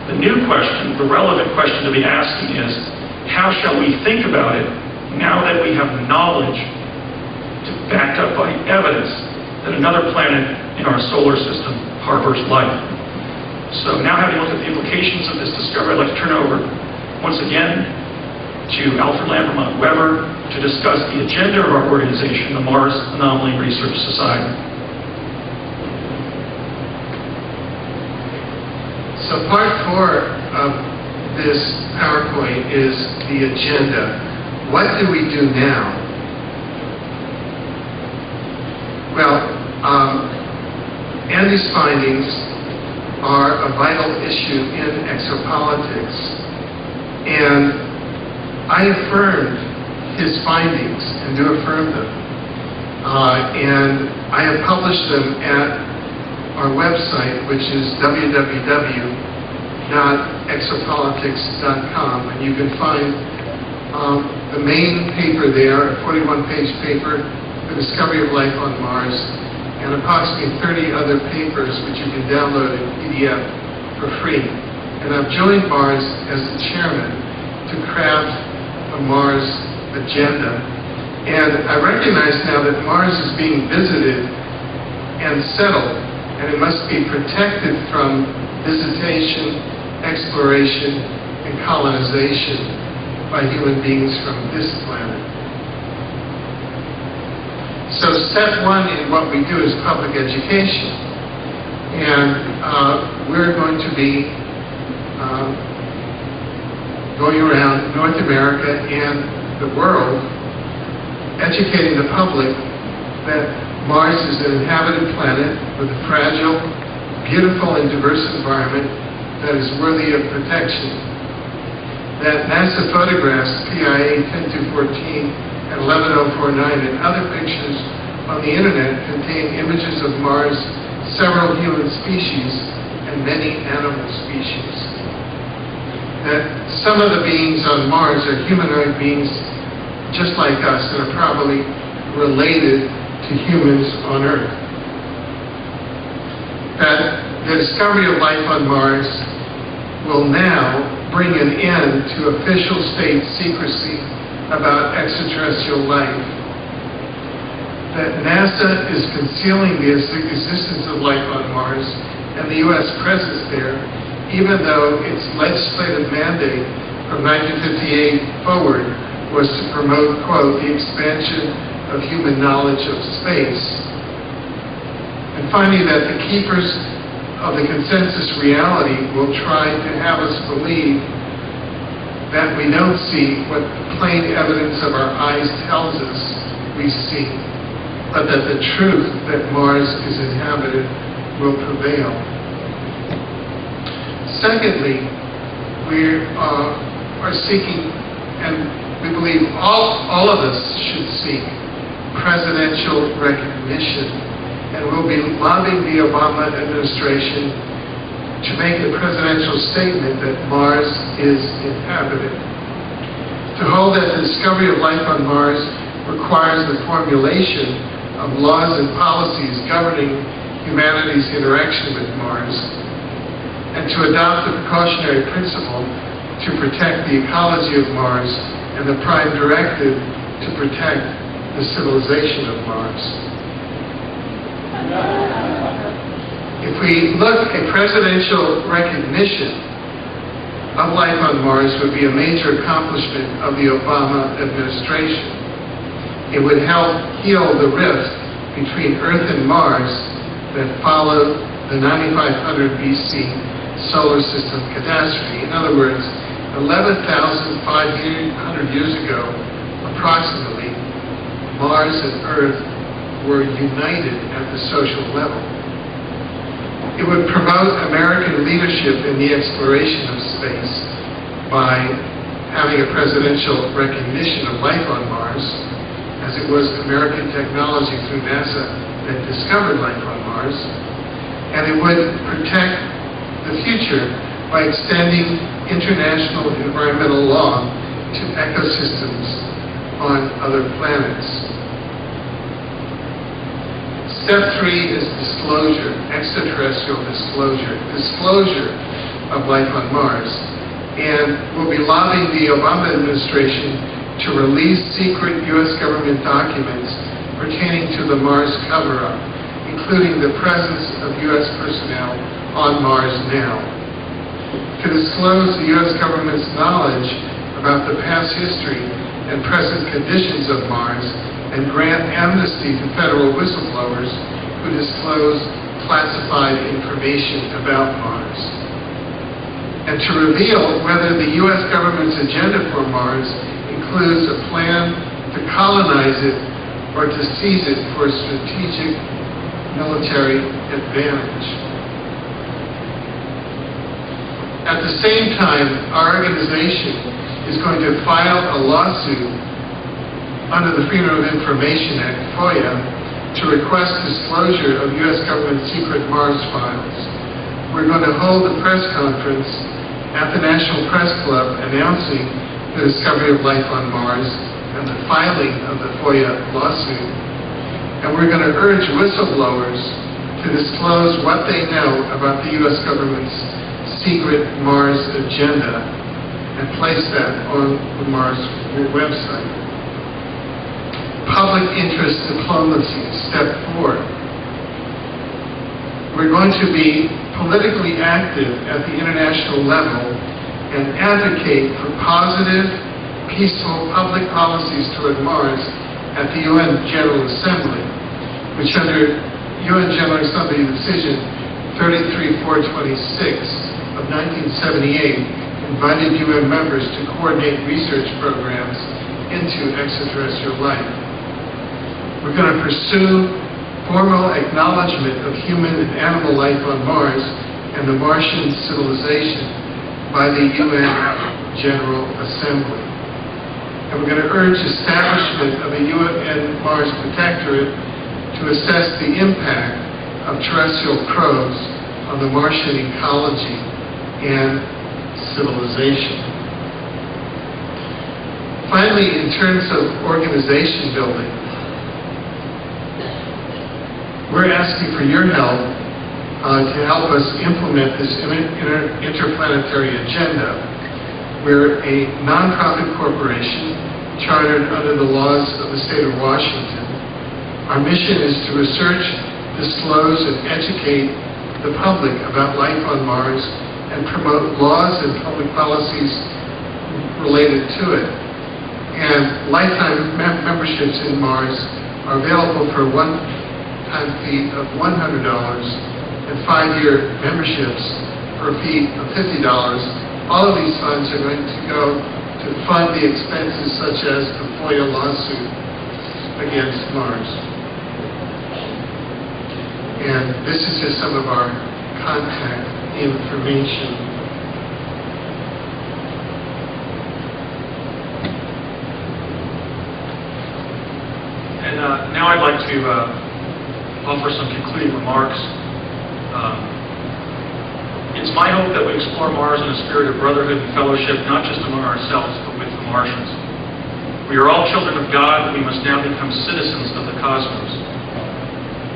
Speaker 2: The new question, the relevant question to be asking is, how shall we think about it now that we have knowledge backed up by evidence that another planet in our solar system harbors life? So now, having looked at the implications of this discovery, I'd like to turn it over once again to Alfred Lambermont Weber to discuss the agenda of our organization, the Mars Anomaly Research Society.
Speaker 4: So part 4 of this PowerPoint is the agenda. What do we do now? Well, Andy's findings are a vital issue in exopolitics, and I affirmed his findings and do affirm them. And I have published them at our website, which is www.exopolitics.com, and you can find the main paper there, a 41-page paper, The Discovery of Life on Mars, and approximately 30 other papers which you can download in PDF for free. And I've joined Mars as the chairman to craft a Mars agenda. And I recognize now that Mars is being visited and settled, and it must be protected from visitation, exploration, and colonization by human beings from this planet. So step 1 in what we do is public education. And we're going to be going around North America and the world educating the public that Mars is an inhabited planet with a fragile, beautiful, and diverse environment that is worthy of protection. That NASA photographs, PIA 10214 and 11049, and other pictures on the internet contain images of Mars, several human species, and many animal species. that some of the beings on Mars are humanoid beings just like us and are probably related to humans on Earth. That the discovery of life on Mars will now bring an end to official state secrecy about extraterrestrial life. That NASA is concealing the existence of life on Mars and the U.S. presence there, even though its legislative mandate from 1958 forward was to promote, quote, the expansion of human knowledge of space. And finally, that the keepers of the consensus reality will try to have us believe that we don't see what the plain evidence of our eyes tells us we see, but that the truth that Mars is inhabited will prevail. Secondly, we are seeking, and we believe all of us should seek, presidential recognition, and we'll be lobbying the Obama administration to make the presidential statement that Mars is inhabited. To hold that the discovery of life on Mars requires the formulation of laws and policies governing humanity's interaction with Mars, and to adopt the precautionary principle to protect the ecology of Mars and the prime directive to protect the civilization of Mars. If we look at presidential recognition of life on Mars would be a major accomplishment of the Obama administration. It would help heal the rift between Earth and Mars that followed the 9500 BC solar system catastrophe. In other words, 11,500 years ago, approximately, Mars and Earth were united at the social level. It would promote American leadership in the exploration of space by having a presidential recognition of life on Mars, as it was American technology through NASA that discovered life on Mars. And it would protect the future by extending international environmental law to ecosystems on other planets. Step 3 is disclosure, extraterrestrial disclosure, disclosure of life on Mars. And we'll be lobbying the Obama administration to release secret U.S. government documents pertaining to the Mars cover-up, including the presence of U.S. personnel on Mars now. To disclose the U.S. government's knowledge about the past history and present conditions of Mars, and grant amnesty to federal whistleblowers who disclose classified information about Mars. And to reveal whether the U.S. government's agenda for Mars includes a plan to colonize it or to seize it for strategic military advantage. At the same time, our organization is going to file a lawsuit under the Freedom of Information Act, FOIA, to request disclosure of U.S. government secret Mars files. We're going to hold a press conference at the National Press Club announcing the discovery of life on Mars and the filing of the FOIA lawsuit. And we're going to urge whistleblowers to disclose what they know about the U.S. government's secret Mars agenda and place that on the Mars website. Public interest diplomacy, step 4. We're going to be politically active at the international level and advocate for positive, peaceful public policies toward Mars at the UN General Assembly, which under UN General Assembly Decision 33426 of 1978 invited UN members to coordinate research programs into extraterrestrial life. We're going to pursue formal acknowledgement of human and animal life on Mars and the Martian civilization by the UN General Assembly. And we're going to urge establishment of a UN Mars Protectorate to assess the impact of terrestrial probes on the Martian ecology and civilization. Finally, in terms of organization building, we're asking for your help to help us implement this interplanetary agenda. We're a nonprofit corporation chartered under the laws of the state of Washington. Our mission is to research, disclose, and educate the public about life on Mars and promote laws and public policies related to it. And lifetime memberships in Mars are available for one-time fee of $100 and 5-year memberships for a fee of $50. All of these funds are going to go to fund the expenses such as the FOIA lawsuit against Mars. And this is just some of our contact information.
Speaker 2: And now I'd like to offer some concluding remarks. It's my hope that we explore Mars in a spirit of brotherhood and fellowship, not just among ourselves, but with the Martians. We are all children of God, and we must now become citizens of the cosmos.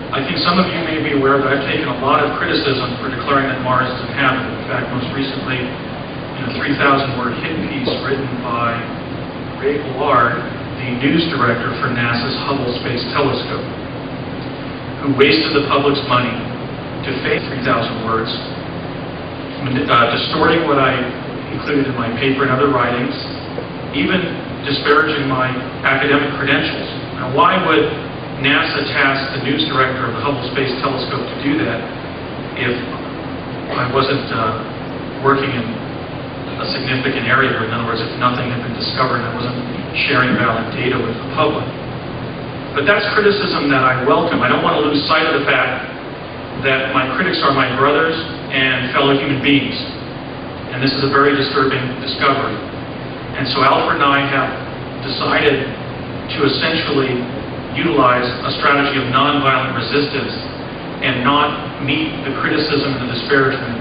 Speaker 2: I think some of you may be aware that I've taken a lot of criticism for declaring that Mars is inhabited. In fact, most recently, in a 3,000-word hit piece written by Ray Ballard, the news director for NASA's Hubble Space Telescope, who wasted the public's money to fake 3,000 words, distorting what I included in my paper and other writings, even disparaging my academic credentials. Now, why would NASA task the news director of the Hubble Space Telescope to do that if I wasn't working in a significant area, or in other words, if nothing had been discovered and I wasn't sharing valid data with the public? But that's criticism that I welcome. I don't want to lose sight of the fact that my critics are my brothers and fellow human beings. And this is a very disturbing discovery. And so Alfred and I have decided to essentially utilize a strategy of nonviolent resistance and not meet the criticism and the disparagement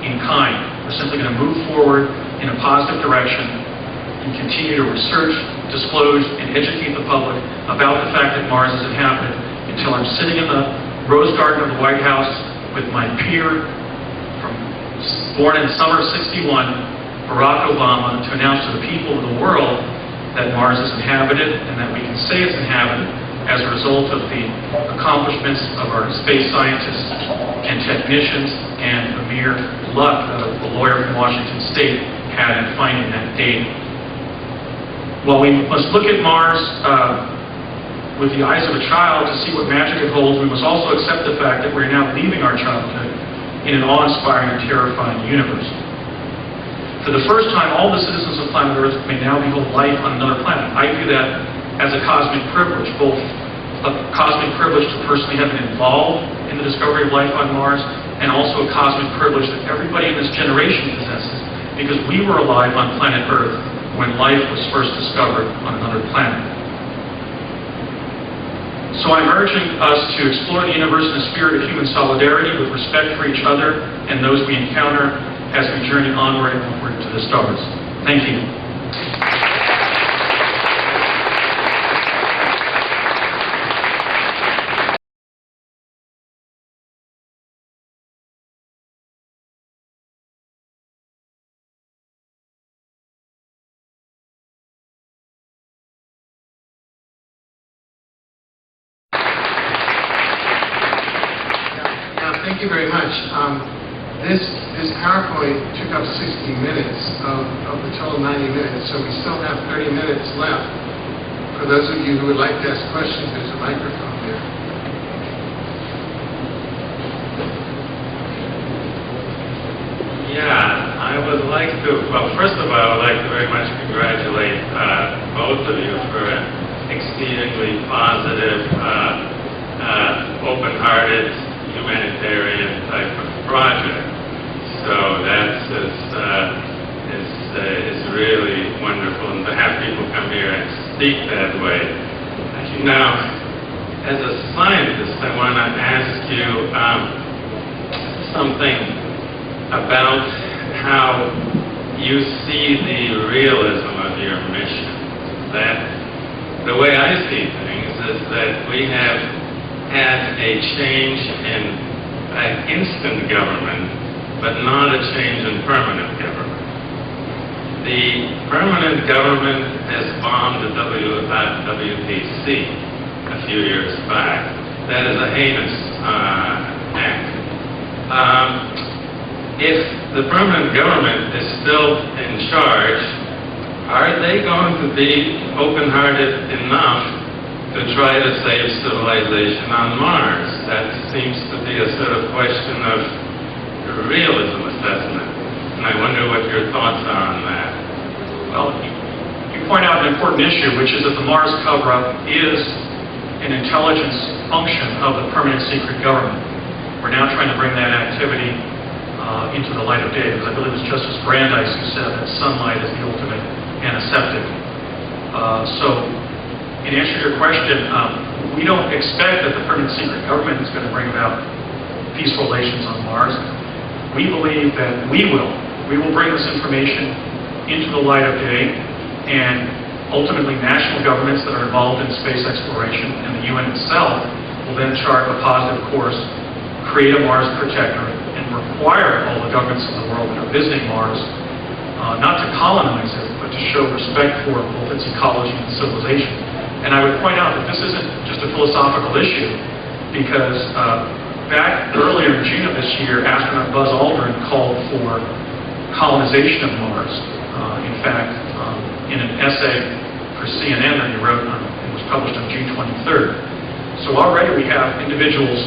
Speaker 2: in kind. We're simply going to move forward in a positive direction and continue to research, disclose, and educate the public about the fact that Mars is inhabited until I'm sitting in the Rose Garden of the White House with my peer, born in summer of '61, Barack Obama, to announce to the people of the world that Mars is inhabited and that we can say it's inhabited as a result of the accomplishments of our space scientists and technicians and the mere luck that a lawyer from Washington State had in finding that date. While we must look at Mars with the eyes of a child to see what magic it holds, we must also accept the fact that we're now leaving our childhood in an awe-inspiring and terrifying universe. For the first time, all the citizens of planet Earth may now behold life on another planet. I view that as a cosmic privilege, both a cosmic privilege to personally have been involved in the discovery of life on Mars, and also a cosmic privilege that everybody in this generation possesses, because we were alive on planet Earth when life was first discovered on another planet. So I'm urging us to explore the universe in a spirit of human solidarity with respect for each other and those we encounter as we journey onward and upward to the stars. Thank you.
Speaker 4: Thank you very much. This PowerPoint took up 60 minutes of the total 90 minutes, so we still have 30 minutes left. For those of you who would like to ask questions, there's a microphone there.
Speaker 5: Yeah, I would like to, well, first of all, I would like to very much congratulate both of you for an exceedingly positive, open-hearted, humanitarian type of project. So that's is really wonderful, and to have people come here and speak that way. Now, as a scientist, I want to ask you something about how you see the realism of your mission. That the way I see things is that we have had a change in an instant government, but not a change in permanent government. The permanent government has bombed the WPC a few years back. That is a heinous act. If the permanent government is still in charge, are they going to be open-hearted enough to try to save civilization on Mars? That seems to be a sort of question of realism assessment. And I wonder what your thoughts are on that.
Speaker 2: Well, you point out an important issue, which is that the Mars cover-up is an intelligence function of the permanent secret government. We're now trying to bring that activity into the light of day, because I believe it was Justice Brandeis who said that sunlight is the ultimate antiseptic. So, in answer to your question, we don't expect that the permanent secret government is going to bring about peaceful relations on Mars. We believe that we will bring this information into the light of day, and ultimately national governments that are involved in space exploration and the UN itself will then chart a positive course, create a Mars protectorate, and require all the governments in the world that are visiting Mars not to colonize it, but to show respect for both its ecology and civilization. And I would point out that this isn't just a philosophical issue, because back earlier in June of this year, astronaut Buzz Aldrin called for colonization of Mars. In fact, in an essay for CNN that he wrote, it was published on June 23rd. So already we have individuals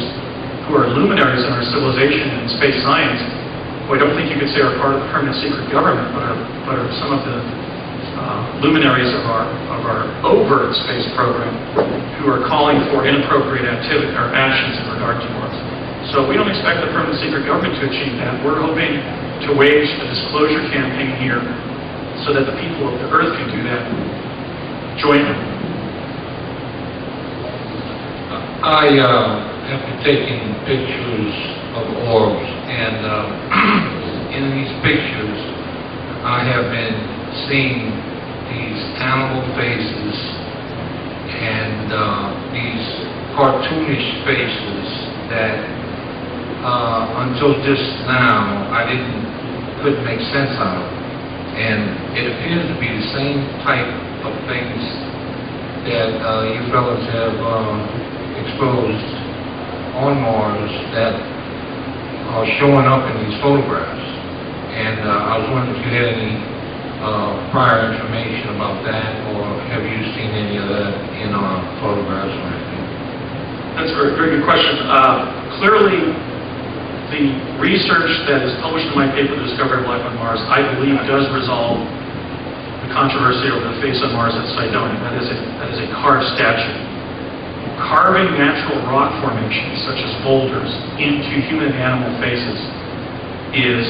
Speaker 2: who are luminaries in our civilization and space science, who I don't think you could say are part of the permanent secret government, but are some of the luminaries of our overt space program, who are calling for inappropriate activity or actions in regard to Mars. So we don't expect the permanent secret government to achieve that. We're hoping to wage a disclosure campaign here so that the people of the Earth can do that jointly.
Speaker 6: I have been taking pictures of orbs, and in these pictures I have been seeing these animal faces and these cartoonish faces that until just now I couldn't make sense out of. And it appears to be the same type of things that you fellas have exposed on Mars that are showing up in these photographs. And I was wondering if you had any prior information about that, or have you seen any of that in our photographs or anything?
Speaker 2: That's a very, very good question. Clearly, the research that is published in my paper, The Discovery of Life on Mars, I believe does resolve the controversy over the face of Mars at Cydonia. That is a carved statue. Carving natural rock formations, such as boulders, into human and animal faces is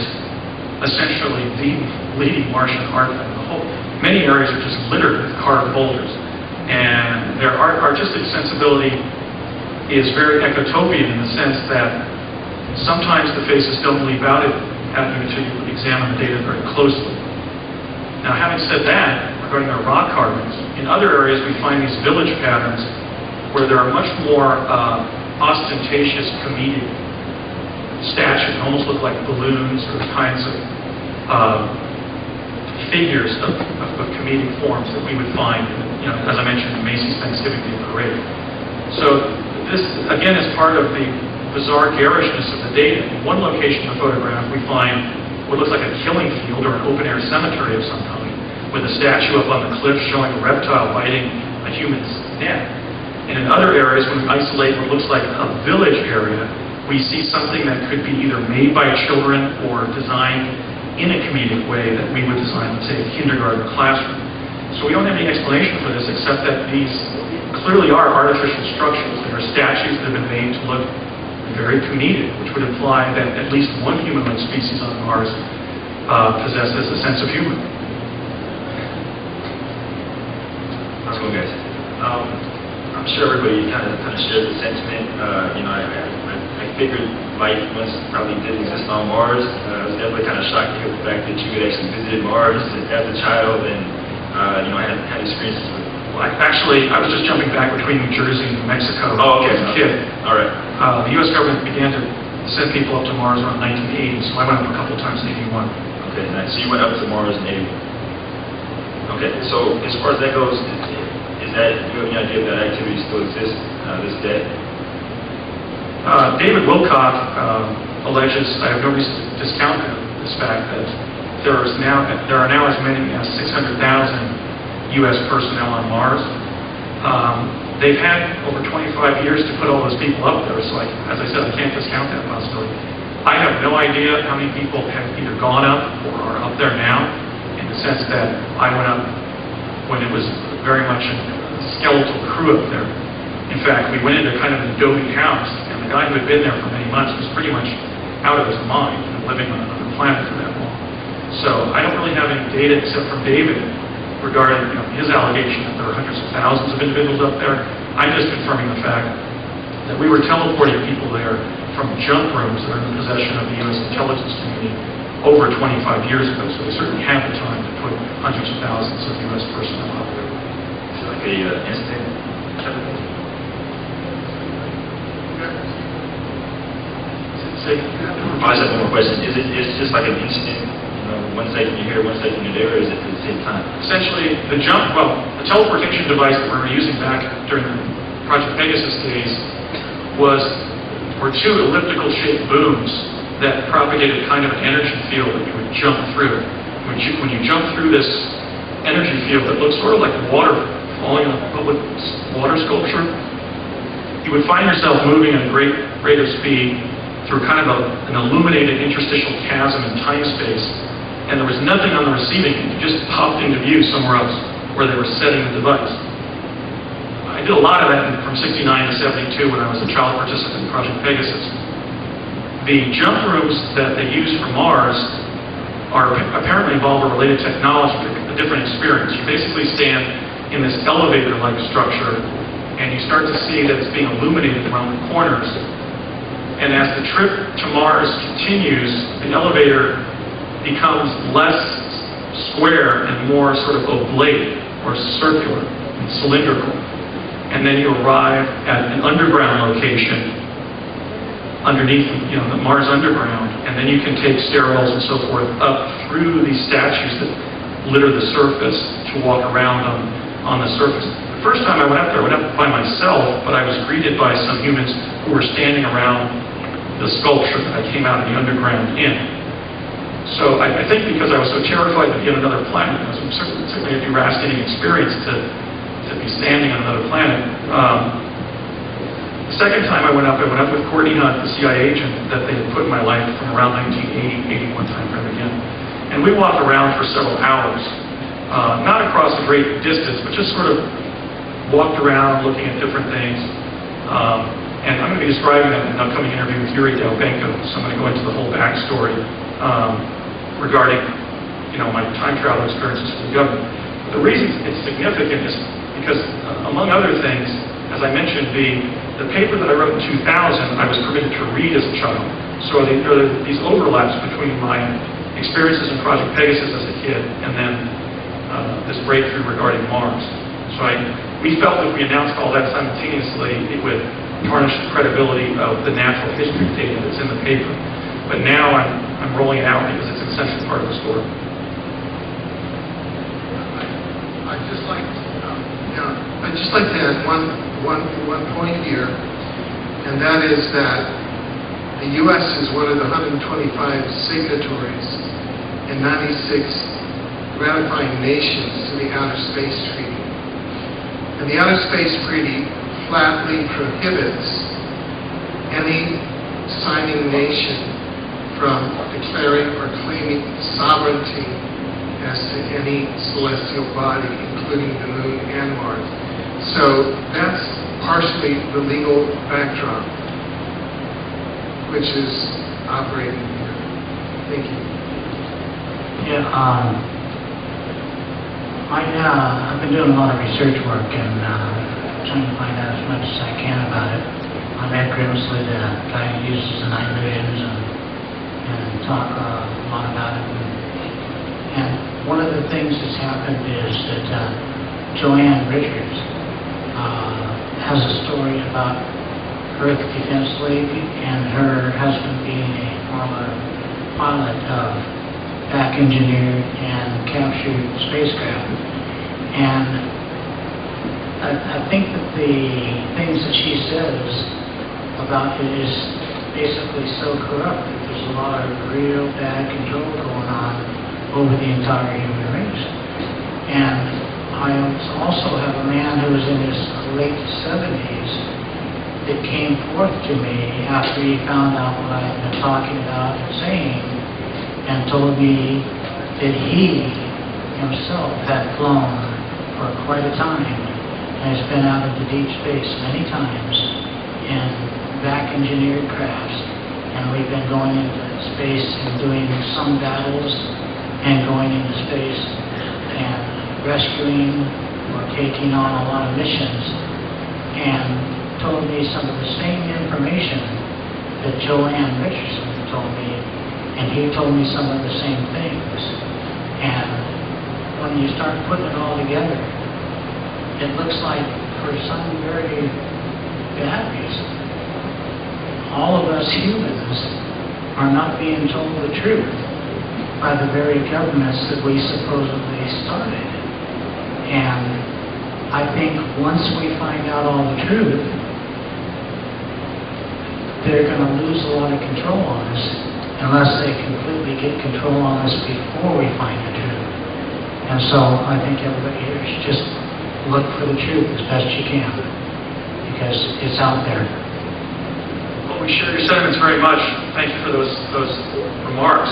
Speaker 2: essentially the leading Martian art form. Many areas are just littered with carved boulders. And their artistic sensibility is very ecotopian in the sense that sometimes the faces don't leap out at you until you examine the data very closely. Now, having said that, regarding our rock carvings, in other areas we find these village patterns where there are much more ostentatious comedic statues, almost look like balloons or kinds of figures of comedic forms that we would find, as I mentioned, in Macy's Thanksgiving Day Parade. So this, again, is part of the bizarre garishness of the data. In one location in the photograph, we find what looks like a killing field or an open-air cemetery of some kind, with a statue up on the cliff showing a reptile biting a human's neck. And in other areas, when we isolate what looks like a village area, we see something that could be either made by children or designed in a comedic way that we would design, let's say, a kindergarten classroom. So we don't have any explanation for this except that these clearly are artificial structures. They are statues that have been made to look very comedic, which would imply that at least one humanoid species on Mars possesses a sense of humor.
Speaker 7: How's it going, guys? I'm sure everybody kind of shares the sentiment. I figured life must probably did exist on Mars. I was definitely kind of shocked to hear the fact that you had actually visited Mars as a child and, had experiences with.
Speaker 2: Well, I was just jumping back between New Jersey and New Mexico
Speaker 7: Oh, okay.
Speaker 2: as a kid.
Speaker 7: All right.
Speaker 2: The U.S. government began to send people up to Mars around 1980, so I went up a couple times in 81.
Speaker 7: Okay, nice. So you went up to Mars in 80. Okay, so as far as that goes, do you have any idea if that activity still exists this day?
Speaker 2: David Wilcock alleges, I have no reason to discount this fact, that there are now as many as 600,000 U.S. personnel on Mars. They've had over 25 years to put all those people up there, so as I said, I can't discount that possibility. I have no idea how many people have either gone up or are up there now, in the sense that I went up when it was very much a skeletal crew up there. In fact, we went into kind of an adobe house, and the guy who had been there for many months was pretty much out of his mind and living on another planet for that long. So I don't really have any data except from David regarding his allegation that there are hundreds of thousands of individuals up there. I'm just confirming the fact that we were teleporting people there from junk rooms that are in the possession of the U.S. intelligence community over 25 years ago. So we certainly have the time to put hundreds of thousands of U.S. personnel up there.
Speaker 7: Is it like a instant type of thing? I just have one more question. Is it just like an instant? 1 second you're here, 1 second you're there, or is it at the same time?
Speaker 2: Essentially, the teleportation device that we were using back during the Project Pegasus days were two elliptical-shaped booms that propagated kind of an energy field that you would jump through. When you jump through this energy field that looks sort of like water falling on a public water sculpture, you would find yourself moving at a great rate of speed through kind of an illuminated interstitial chasm in time-space. And there was nothing on the receiving end. You just popped into view somewhere else where they were setting the device. I did a lot of that from 69 to 72 when I was a child participant in Project Pegasus. The jump rooms that they use for Mars apparently involve a related technology, a different experience. You basically stand in this elevator-like structure and you start to see that it's being illuminated around the corners. And as the trip to Mars continues, the elevator becomes less square and more sort of oblate or circular and cylindrical. And then you arrive at an underground location underneath, the Mars underground, and then you can take stairwells and so forth up through these statues that litter the surface to walk around on the surface. The first time I went up there, I went up by myself, but I was greeted by some humans who were standing around the sculpture that I came out of the underground in. So I think because I was so terrified to be on another planet, it was certainly a derastinating experience to be standing on another planet. The second time I went up with Courtney Hunt, the CIA agent that they had put in my life from around 1980, 81 time frame again. And we walked around for several hours, not across a great distance, but just sort of walked around looking at different things. And I'm going to be describing that in an upcoming interview with Yuri Delbenko, so I'm going to go into the whole backstory regarding, my time travel experiences with the government. The reason it's significant is because, among other things, as I mentioned, the paper that I wrote in 2000, I was permitted to read as a child. So there are these overlaps between my experiences in Project Pegasus as a kid and then this breakthrough regarding Mars. So we felt if we announced all that simultaneously, it would tarnish the credibility of the natural history data that's in the paper. But now I'm rolling it out because it's an essential part of the story.
Speaker 4: I'd just like to add one point here, and that is that the U.S. is one of the 125 signatories and 96 ratifying nations to the Outer Space Treaty. And the Outer Space Treaty flatly prohibits any signing nation from declaring or claiming sovereignty as to any celestial body, including the Moon and Mars. So that's partially the legal backdrop which is operating here. Thank you.
Speaker 8: Yeah, I've been doing a lot of research work and trying to find out as much as I can about it. I met Grimsley, the guy who uses the night visions, and talk a lot about it. And one of the things that's happened is that Joanne Richards has a story about Earth Defense League and her husband being a former pilot of back-engineered and captured spacecraft. And I think that the things that she says about it is basically so corrupt that there's a lot of real bad control going on over the entire human race. And I also have a man who was in his late 70s that came forth to me after he found out what I had been talking about and saying, and told me that he himself had flown for quite a time and has been out into deep space many times in back-engineered crafts, and we've been going into space and doing some battles and going into space and rescuing or taking on a lot of missions, and told me some of the same information that Joanne Richardson told me, and he told me some of the same things. And when you start putting it all together, it looks like for some very bad reason, all of us humans are not being told the truth by the very governments that we supposedly started. And I think once we find out all the truth, they're going to lose a lot of control on us unless they completely get control on us before we find the truth. And so I think everybody here should just look for the truth as best you can, because it's out there.
Speaker 2: Well, we share your sentiments very much. Thank you for those remarks.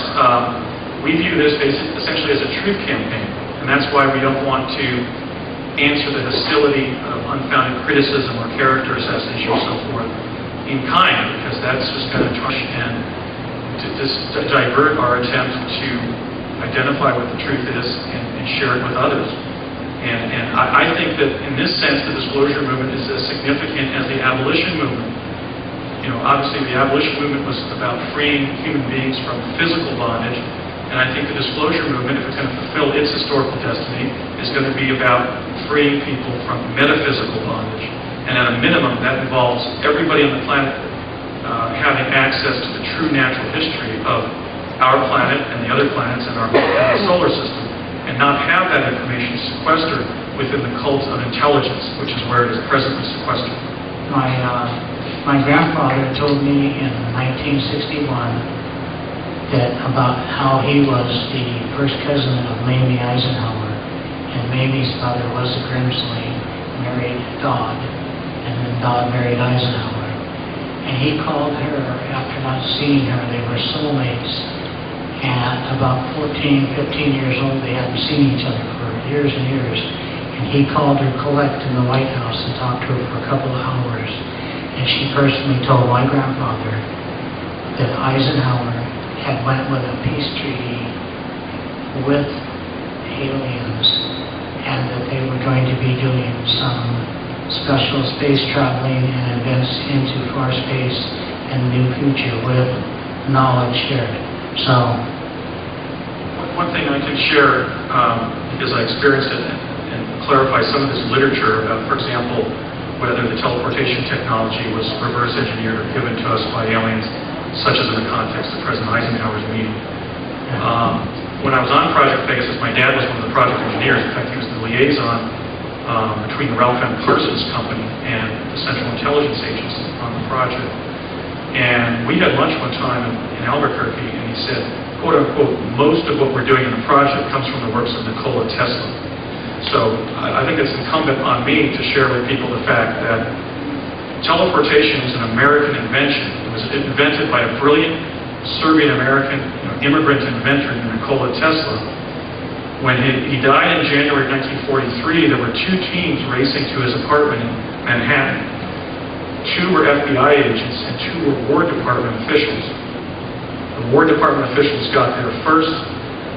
Speaker 2: We view this essentially as a truth campaign, and that's why we don't want to answer the hostility of unfounded criticism or character assassination or so forth in kind, because that's just going to try and to divert our attempt to identify what the truth is and share it with others. And I think that in this sense, the disclosure movement is as significant as the abolition movement. You know, obviously the abolition movement was about freeing human beings from physical bondage, and I think the disclosure movement, if it's going to fulfill its historical destiny, is going to be about freeing people from metaphysical bondage. And at a minimum, that involves everybody on the planet having access to the true natural history of our planet and the other planets in our solar system, and not have that information sequestered within the cult of intelligence, which is where it is presently sequestered.
Speaker 8: My grandfather told me in 1961 that about how he was the first cousin of Mamie Eisenhower, and Mamie's father was a Grimsley, married Dodd, and then Dodd married Eisenhower. And he called her after not seeing her. They were soulmates. And about 14, 15 years old, they hadn't seen each other for years and years. And he called her collect in the White House and talked to her for a couple of hours. And she personally told my grandfather that Eisenhower had went with a peace treaty with aliens, and that they were going to be doing some special space traveling and events into far space and the new future with knowledge shared. So,
Speaker 2: one thing I can share, because I experienced it, and clarify some of this literature about, for example, whether the teleportation technology was reverse engineered or given to us by aliens, such as in the context of President Eisenhower's meeting. When I was on Project Pegasus, my dad was one of the project engineers. In fact, he was the liaison between the Ralph M. Parsons Company and the Central Intelligence Agency on the project. And we had lunch one time in Albuquerque, and he said, quote unquote, most of what we're doing in the project comes from the works of Nikola Tesla. So I think it's incumbent on me to share with people the fact that teleportation is an American invention. It was invented by a brilliant Serbian-American immigrant inventor named Nikola Tesla. When he died in January 1943, there were two teams racing to his apartment in Manhattan. Two were FBI agents and two were War Department officials. The War Department officials got there first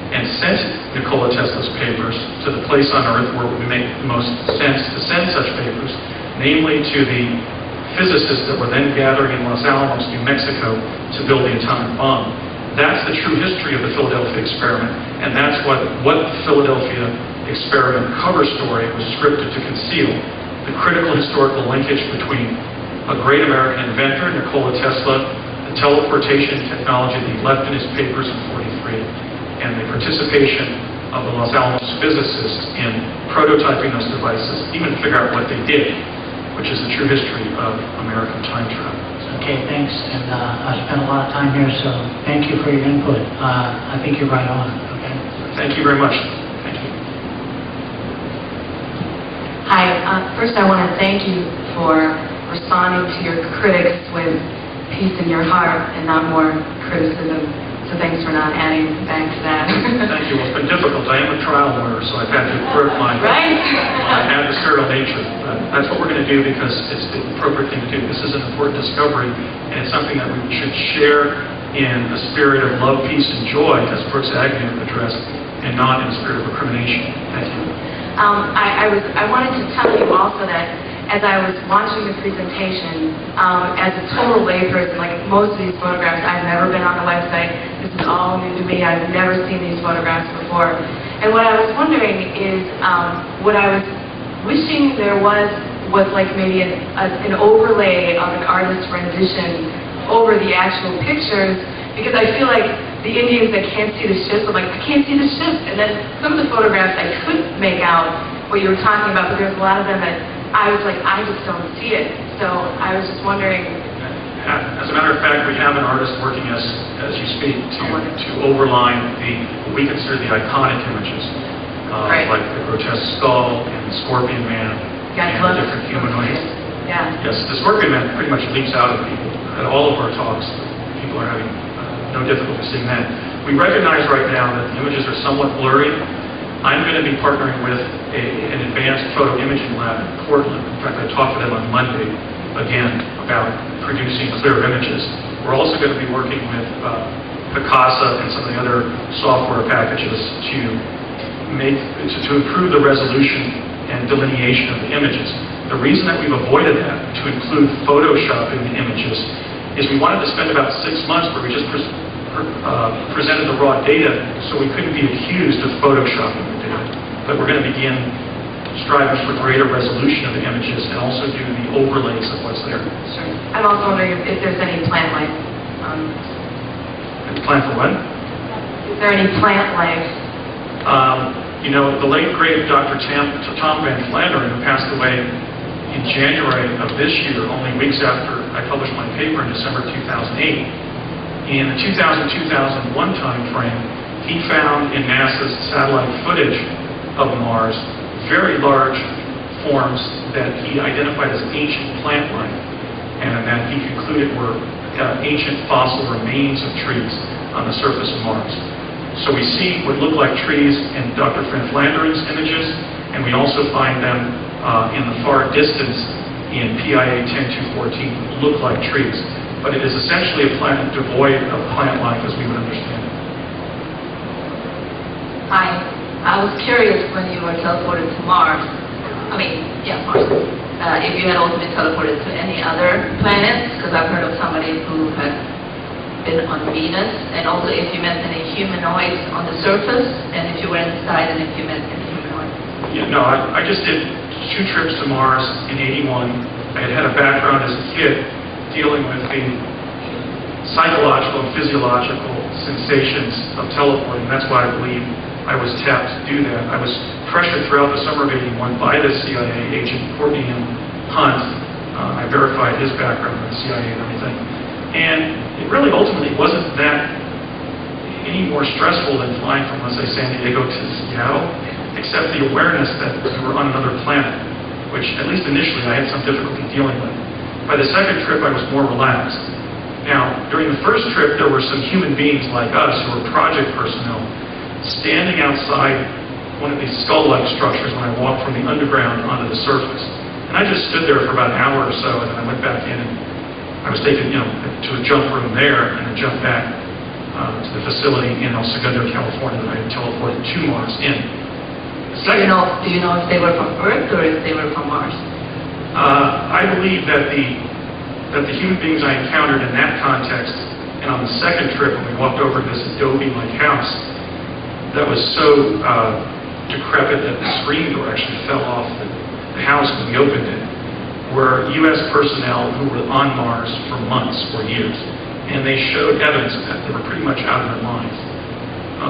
Speaker 2: and sent Nikola Tesla's papers to the place on Earth where it would make the most sense to send such papers, namely to the physicists that were then gathering in Los Alamos, New Mexico, to build the atomic bomb. That's the true history of the Philadelphia experiment, and that's what the Philadelphia experiment cover story was scripted to conceal: the critical historical linkage between a great American inventor, Nikola Tesla, the teleportation technology that he left in his papers in '43, and the participation of the Los Alamos physicists in prototyping those devices, even to figure out what they did, which is the true history of American time travel.
Speaker 8: Okay, thanks. And I spent a lot of time here, so thank you for your input. I think you're right on, okay?
Speaker 2: Thank you very much. Thank you.
Speaker 9: Hi, first I want to thank you for responding to your critics with peace in your heart and not more criticism. So thanks for not adding back to that.
Speaker 2: Thank you. Well, it's been difficult. I am a trial lawyer, so I've had to avert my
Speaker 9: Right?
Speaker 2: adversarial nature. But that's what we're going to do because it's the appropriate thing to do. This is an important discovery, and it's something that we should share in a spirit of love, peace, and joy, as Brooks Agnew addressed, and not in a spirit of recrimination. Thank you.
Speaker 9: I wanted to tell you also that as I was watching the presentation, as a total layperson, like most of these photographs, I've never been on the website. This is all new to me. I've never seen these photographs before. And what I was wondering is, what I was wishing there was like maybe an overlay of an artist's rendition over the actual pictures, because I feel like the Indians that can't see the ships, I'm like, I can't see the ships. And then some of the photographs I could make out what you were talking about, but there's a lot of them that I was like, I just don't see it. So I was just wondering.
Speaker 2: As a matter of fact, we have an artist working as you speak to overline what we consider the iconic images,
Speaker 9: Right.
Speaker 2: like the grotesque skull and the Scorpion Man
Speaker 9: Yeah,
Speaker 2: and the different humanoids.
Speaker 9: Yeah.
Speaker 2: Yes, the Scorpion Man pretty much leaps out of people. At all of our talks, people are having no difficulty seeing that. We recognize right now that the images are somewhat blurry. I'm going to be partnering with an advanced photo imaging lab in Portland. In fact, I talked to them on Monday, again, about producing clear images. We're also going to be working with Picasa and some of the other software packages to improve the resolution and delineation of the images. The reason that we've avoided that, to include Photoshop in the images, is we wanted to spend about 6 months where we just presented the raw data so we couldn't be accused of photoshopping the data. But we're going to begin striving for greater resolution of the images and also do the overlays of what's there.
Speaker 9: Sure. I'm also wondering if there's any plant life.
Speaker 2: Plan for what?
Speaker 9: Is there any plant life?
Speaker 2: You know, the late great Dr. Tom Van Flanderen, who passed away in January of this year, only weeks after I published my paper in December 2008, in the 2000-2001 time frame, he found in NASA's satellite footage of Mars very large forms that he identified as ancient plant life, and that he concluded were ancient fossil remains of trees on the surface of Mars. So we see what look like trees in Dr. Van Flanderen's images, and we also find them in the far distance in PIA 10214 look like trees. But it is essentially a planet devoid of plant life as we would understand it.
Speaker 3: Hi. I was curious when you were teleported to Mars. Mars. If you had also been teleported to any other planets, because I've heard of somebody who had been on Venus, and also if you met any humanoids on the surface, and if you were inside, and if you met any humanoids.
Speaker 2: Yeah, no, I just did 2 trips to Mars in '81. I had a background as a kid dealing with the psychological and physiological sensations of teleporting. That's why I believe I was tapped to do that. I was pressured throughout the summer of '81 by the CIA agent Courtney M. Hunt. I verified his background with the CIA and everything. And it really ultimately wasn't that any more stressful than flying from, let's say, San Diego to Seattle, except the awareness that we were on another planet, which at least initially I had some difficulty dealing with. By the second trip, I was more relaxed. Now, during the first trip, there were some human beings like us who were project personnel standing outside one of these skull-like structures when I walked from the underground onto the surface. And I just stood there for about an hour or so, and then I went back in, and I was taken, to a jump room there, and then jumped back to the facility in El Segundo, California, that I had teleported to Mars in.
Speaker 3: Do you know if they were from Earth or if they were from Mars?
Speaker 2: I believe that the human beings I encountered in that context, And on the second trip, when we walked over to this adobe-like house that was so decrepit that the screen door actually fell off the house when we opened it, were U.S. personnel who were on Mars for months or years. And they showed evidence that they were pretty much out of their minds.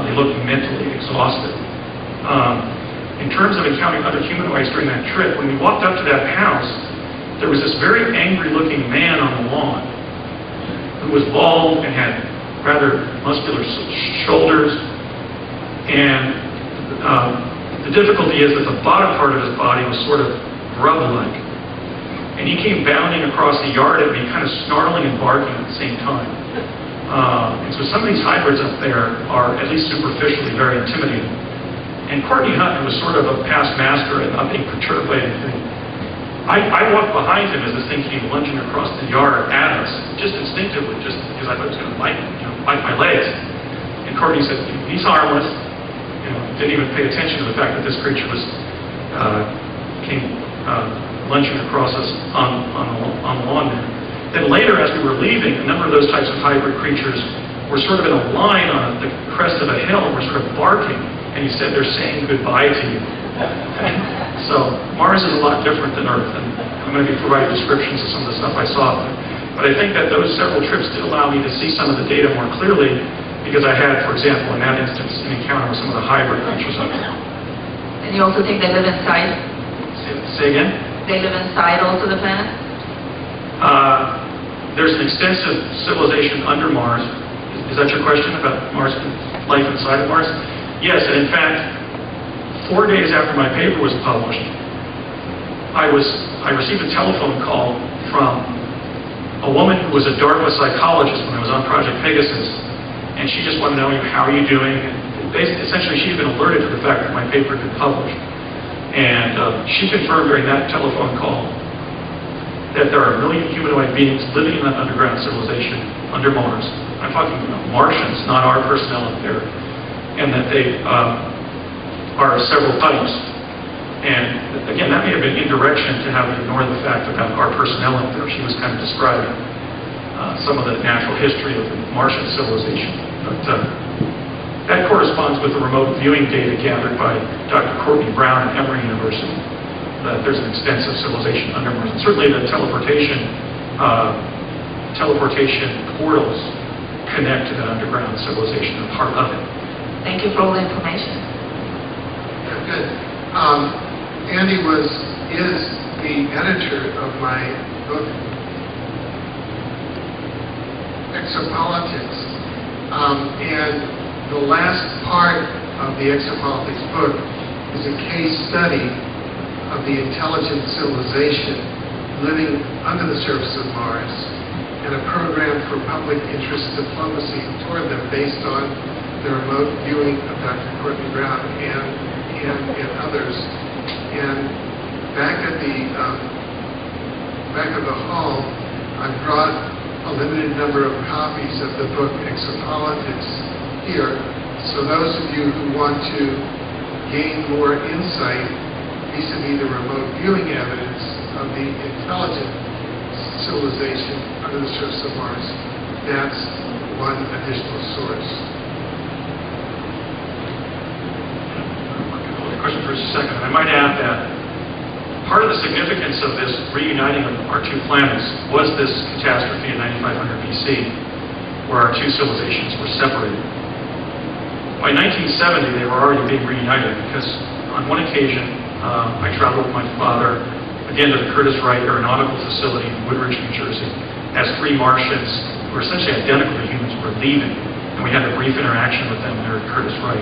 Speaker 2: They looked mentally exhausted. In terms of encountering other humanoids during that trip, when we walked up to that house, there was this very angry-looking man on the lawn who was bald and had rather muscular shoulders. And the difficulty is that the bottom part of his body was sort of grub-like. And he came bounding across the yard at me, kind of snarling and barking at the same time. And so some of these hybrids up there are, at least superficially, very intimidating. And Courtney Hunt was sort of a past master at not being perturbed by anything. I walked behind him as this thing came lunging across the yard at us, just instinctively, just because I thought it was going to bite my legs. And Courtney said, he's harmless. Didn't even pay attention to the fact that this creature came lunging across us on the lawn there. Then later, as we were leaving, a number of those types of hybrid creatures were sort of in a line on the crest of a hill and were sort of barking. And he said, they're saying goodbye to you. So Mars is a lot different than Earth, and I'm going to be providing descriptions of some of the stuff I saw. But I think that those several trips did allow me to see some of the data more clearly, because I had, for example, in that instance, an encounter with some of the hybrid creatures up there.
Speaker 3: And you also think they live inside?
Speaker 2: Say again?
Speaker 3: They live inside also the planet?
Speaker 2: There's an extensive civilization under Mars. Is that your question about Mars, life inside of Mars? Yes, and in fact, 4 days after my paper was published, I received a telephone call from a woman who was a DARPA psychologist when I was on Project Pegasus, and she just wanted to know, how are you doing? And essentially, she had been alerted to the fact that my paper had been published. And she confirmed during that telephone call that there are 1 million humanoid beings living in that underground civilization under Mars. I'm talking about Martians, not our personnel up there. And that they are several types. And again, that may have been indirection to have ignored the fact about our personnel up there. She was kind of describing some of the natural history of the Martian civilization. But that corresponds with the remote viewing data gathered by Dr. Courtney Brown at Emory University. That there's an extensive civilization under Mars. And certainly the teleportation portals connect to that underground civilization, are part of it.
Speaker 3: Thank you for all the information.
Speaker 4: Yeah, good. Andy is the editor of my book, Exopolitics. And the last part of the Exopolitics book is a case study of the intelligent civilization living under the surface of Mars, and a program for public interest diplomacy toward them based on the remote viewing of Dr. Courtney Brown and others. And back at the hall, I brought a limited number of copies of the book Exopolitics here. So those of you who want to gain more insight vis-a-vis the remote viewing evidence of the intelligent civilization under the surface of Mars, that's one additional source.
Speaker 2: Question for a second. I might add that part of the significance of this reuniting of our two planets was this catastrophe in 9500 BC, where our two civilizations were separated. By 1970, they were already being reunited because on one occasion, I traveled with my father again to the Curtiss Wright Aeronautical Facility in Woodridge, New Jersey, as 3 Martians who were essentially identical to humans were leaving, and we had a brief interaction with them there at Curtiss Wright.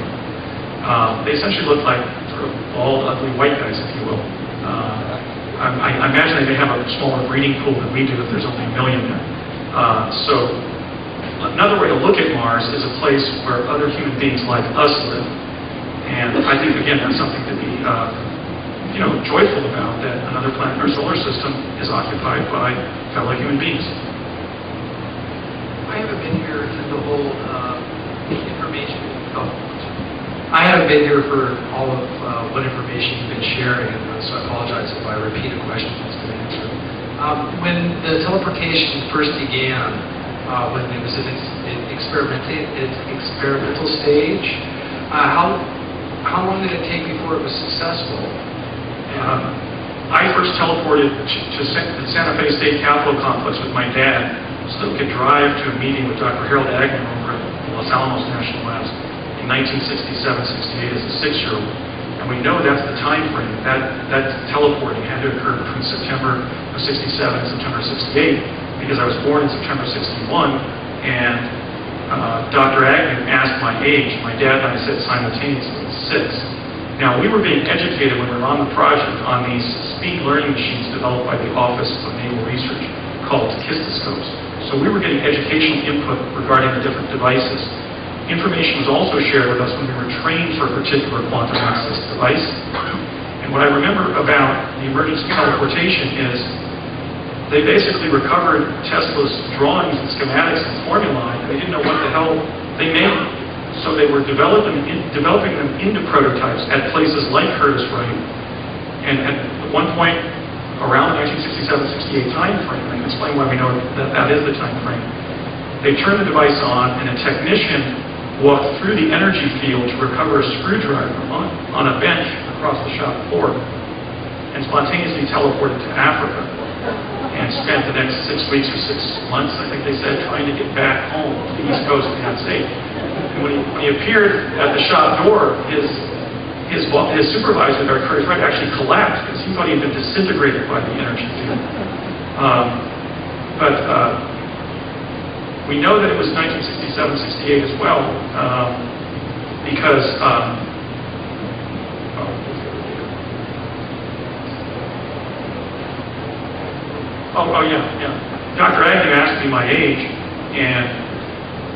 Speaker 2: They essentially looked like sort of bald, ugly white guys, if you will. I imagine they may have a smaller breeding pool than we do if there's only 1 million there. So another way to look at Mars is a place where other human beings like us live. And I think, again, that's something to be joyful about, that another planet in our solar system is occupied by fellow human beings.
Speaker 10: I haven't been here through the whole information. I haven't been here for all of what information you've been sharing, and so I apologize if I repeat a question that's been answered. When the teleportation first began, when it was in experimental stage. How long did it take before it was successful?
Speaker 2: I first teleported to the Santa Fe State Capitol Complex with my dad so that we could drive to a meeting with Dr. Harold Agnew over at Los Alamos National Labs in 1967-68 as a 6-year-old. And we know that's the time frame. That teleporting had to occur between September of 67 and September of 68 because I was born in September 61 and Dr. Agnew asked my age. My dad and I said simultaneously, 6. Now, we were being educated when we were on the project on these speed learning machines developed by the Office of Naval Research called kistoscopes. So we were getting educational input regarding the different devices. Information was also shared with us when we were trained for a particular quantum access device. And what I remember about the emergence of teleportation is they basically recovered Tesla's drawings and schematics and formulae, and they didn't know what the hell they made. So they were developing them into prototypes at places like Curtiss-Wright. And at one point, around the 1967-68 time frame, I can explain why we know that is the time frame, they turned the device on, and a technician walked through the energy field to recover a screwdriver on a bench across the shop floor, and spontaneously teleported to Africa, and spent the next 6 weeks or 6 months, I think they said, trying to get back home to the East Coast of the United States. And when he appeared at the shop door, his supervisor, Dr. Curtis-Wright, actually collapsed because he thought he had been disintegrated by the energy field. But we know that it was 1967-68 as well because Dr. Agnew asked me my age, and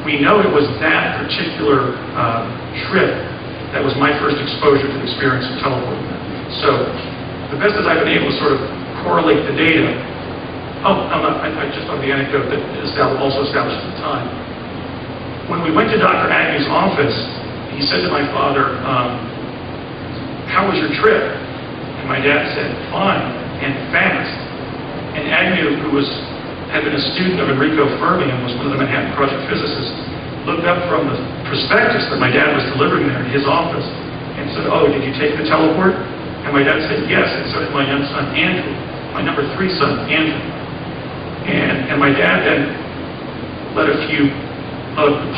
Speaker 2: we know it was that particular trip that was my first exposure to the experience of teleporting. So, the best as I've been able to sort of correlate the data. I just thought the anecdote that is also established at the time. When we went to Dr. Agnew's office, he said to my father, "How was your trip?" And my dad said, "Fine and fast." And Agnew, who had been a student of Enrico Fermi and was one of the Manhattan Project physicists, looked up from the prospectus that my dad was delivering there in his office and said, "Oh, did you take the teleport?" And my dad said, "Yes," and so did my young son, Andrew, my number 3 son, Andrew. And my dad then let a few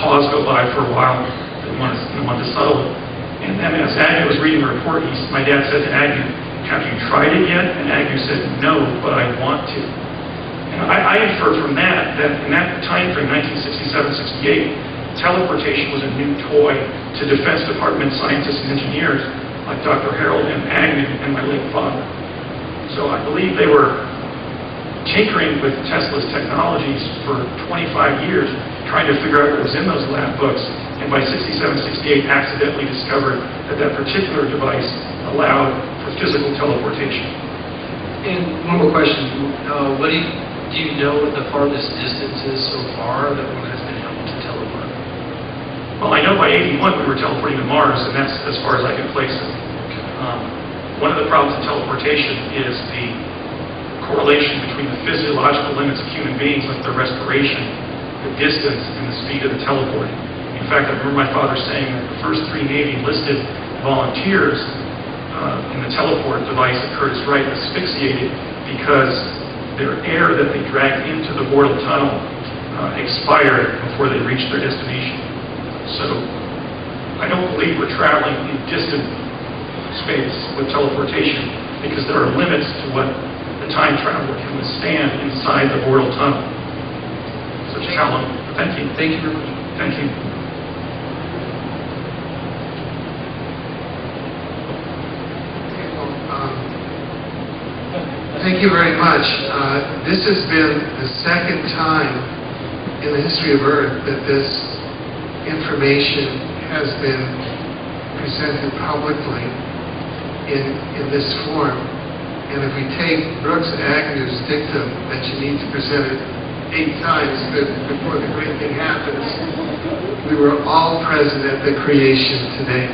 Speaker 2: pause go by for a while, didn't want to settle it. And then as Agnew was reading the report, my dad said to Agnew, "Have you tried it yet?" And Agnew said, "No, but I want to." And I infer from that in that time frame, 1967-68, teleportation was a new toy to Defense Department scientists and engineers like Dr. Harold M. Agnew and my late father. So I believe they were tinkering with Tesla's technologies for 25 years, trying to figure out what was in those lab books, and by 67-68 accidentally discovered that particular device allowed for physical teleportation.
Speaker 10: And one more question. Do you know what the farthest distance is so far that one has been able to teleport?
Speaker 2: Well, I know by 81 we were teleporting to Mars, and that's as far as I can place it. One of the problems in teleportation is the correlation between the physiological limits of human beings, like the respiration, the distance, and the speed of the teleporting. In fact, I remember my father saying that the first 3 Navy enlisted volunteers in the teleport device at Curtiss-Wright asphyxiated because their air that they dragged into the Bortle tunnel expired before they reached their destination. So I don't believe we're traveling in distant space with teleportation because there are limits to what the time traveler can withstand inside the Bortle tunnel. So just how long? Thank you.
Speaker 10: Thank you very much.
Speaker 2: Thank you.
Speaker 4: Thank you very much. This has been the second time in the history of Earth that this information has been presented publicly in this form. And if we take Brooks Agnew's dictum that you need to present it 8 times before the great thing happens, we were all present at the creation today.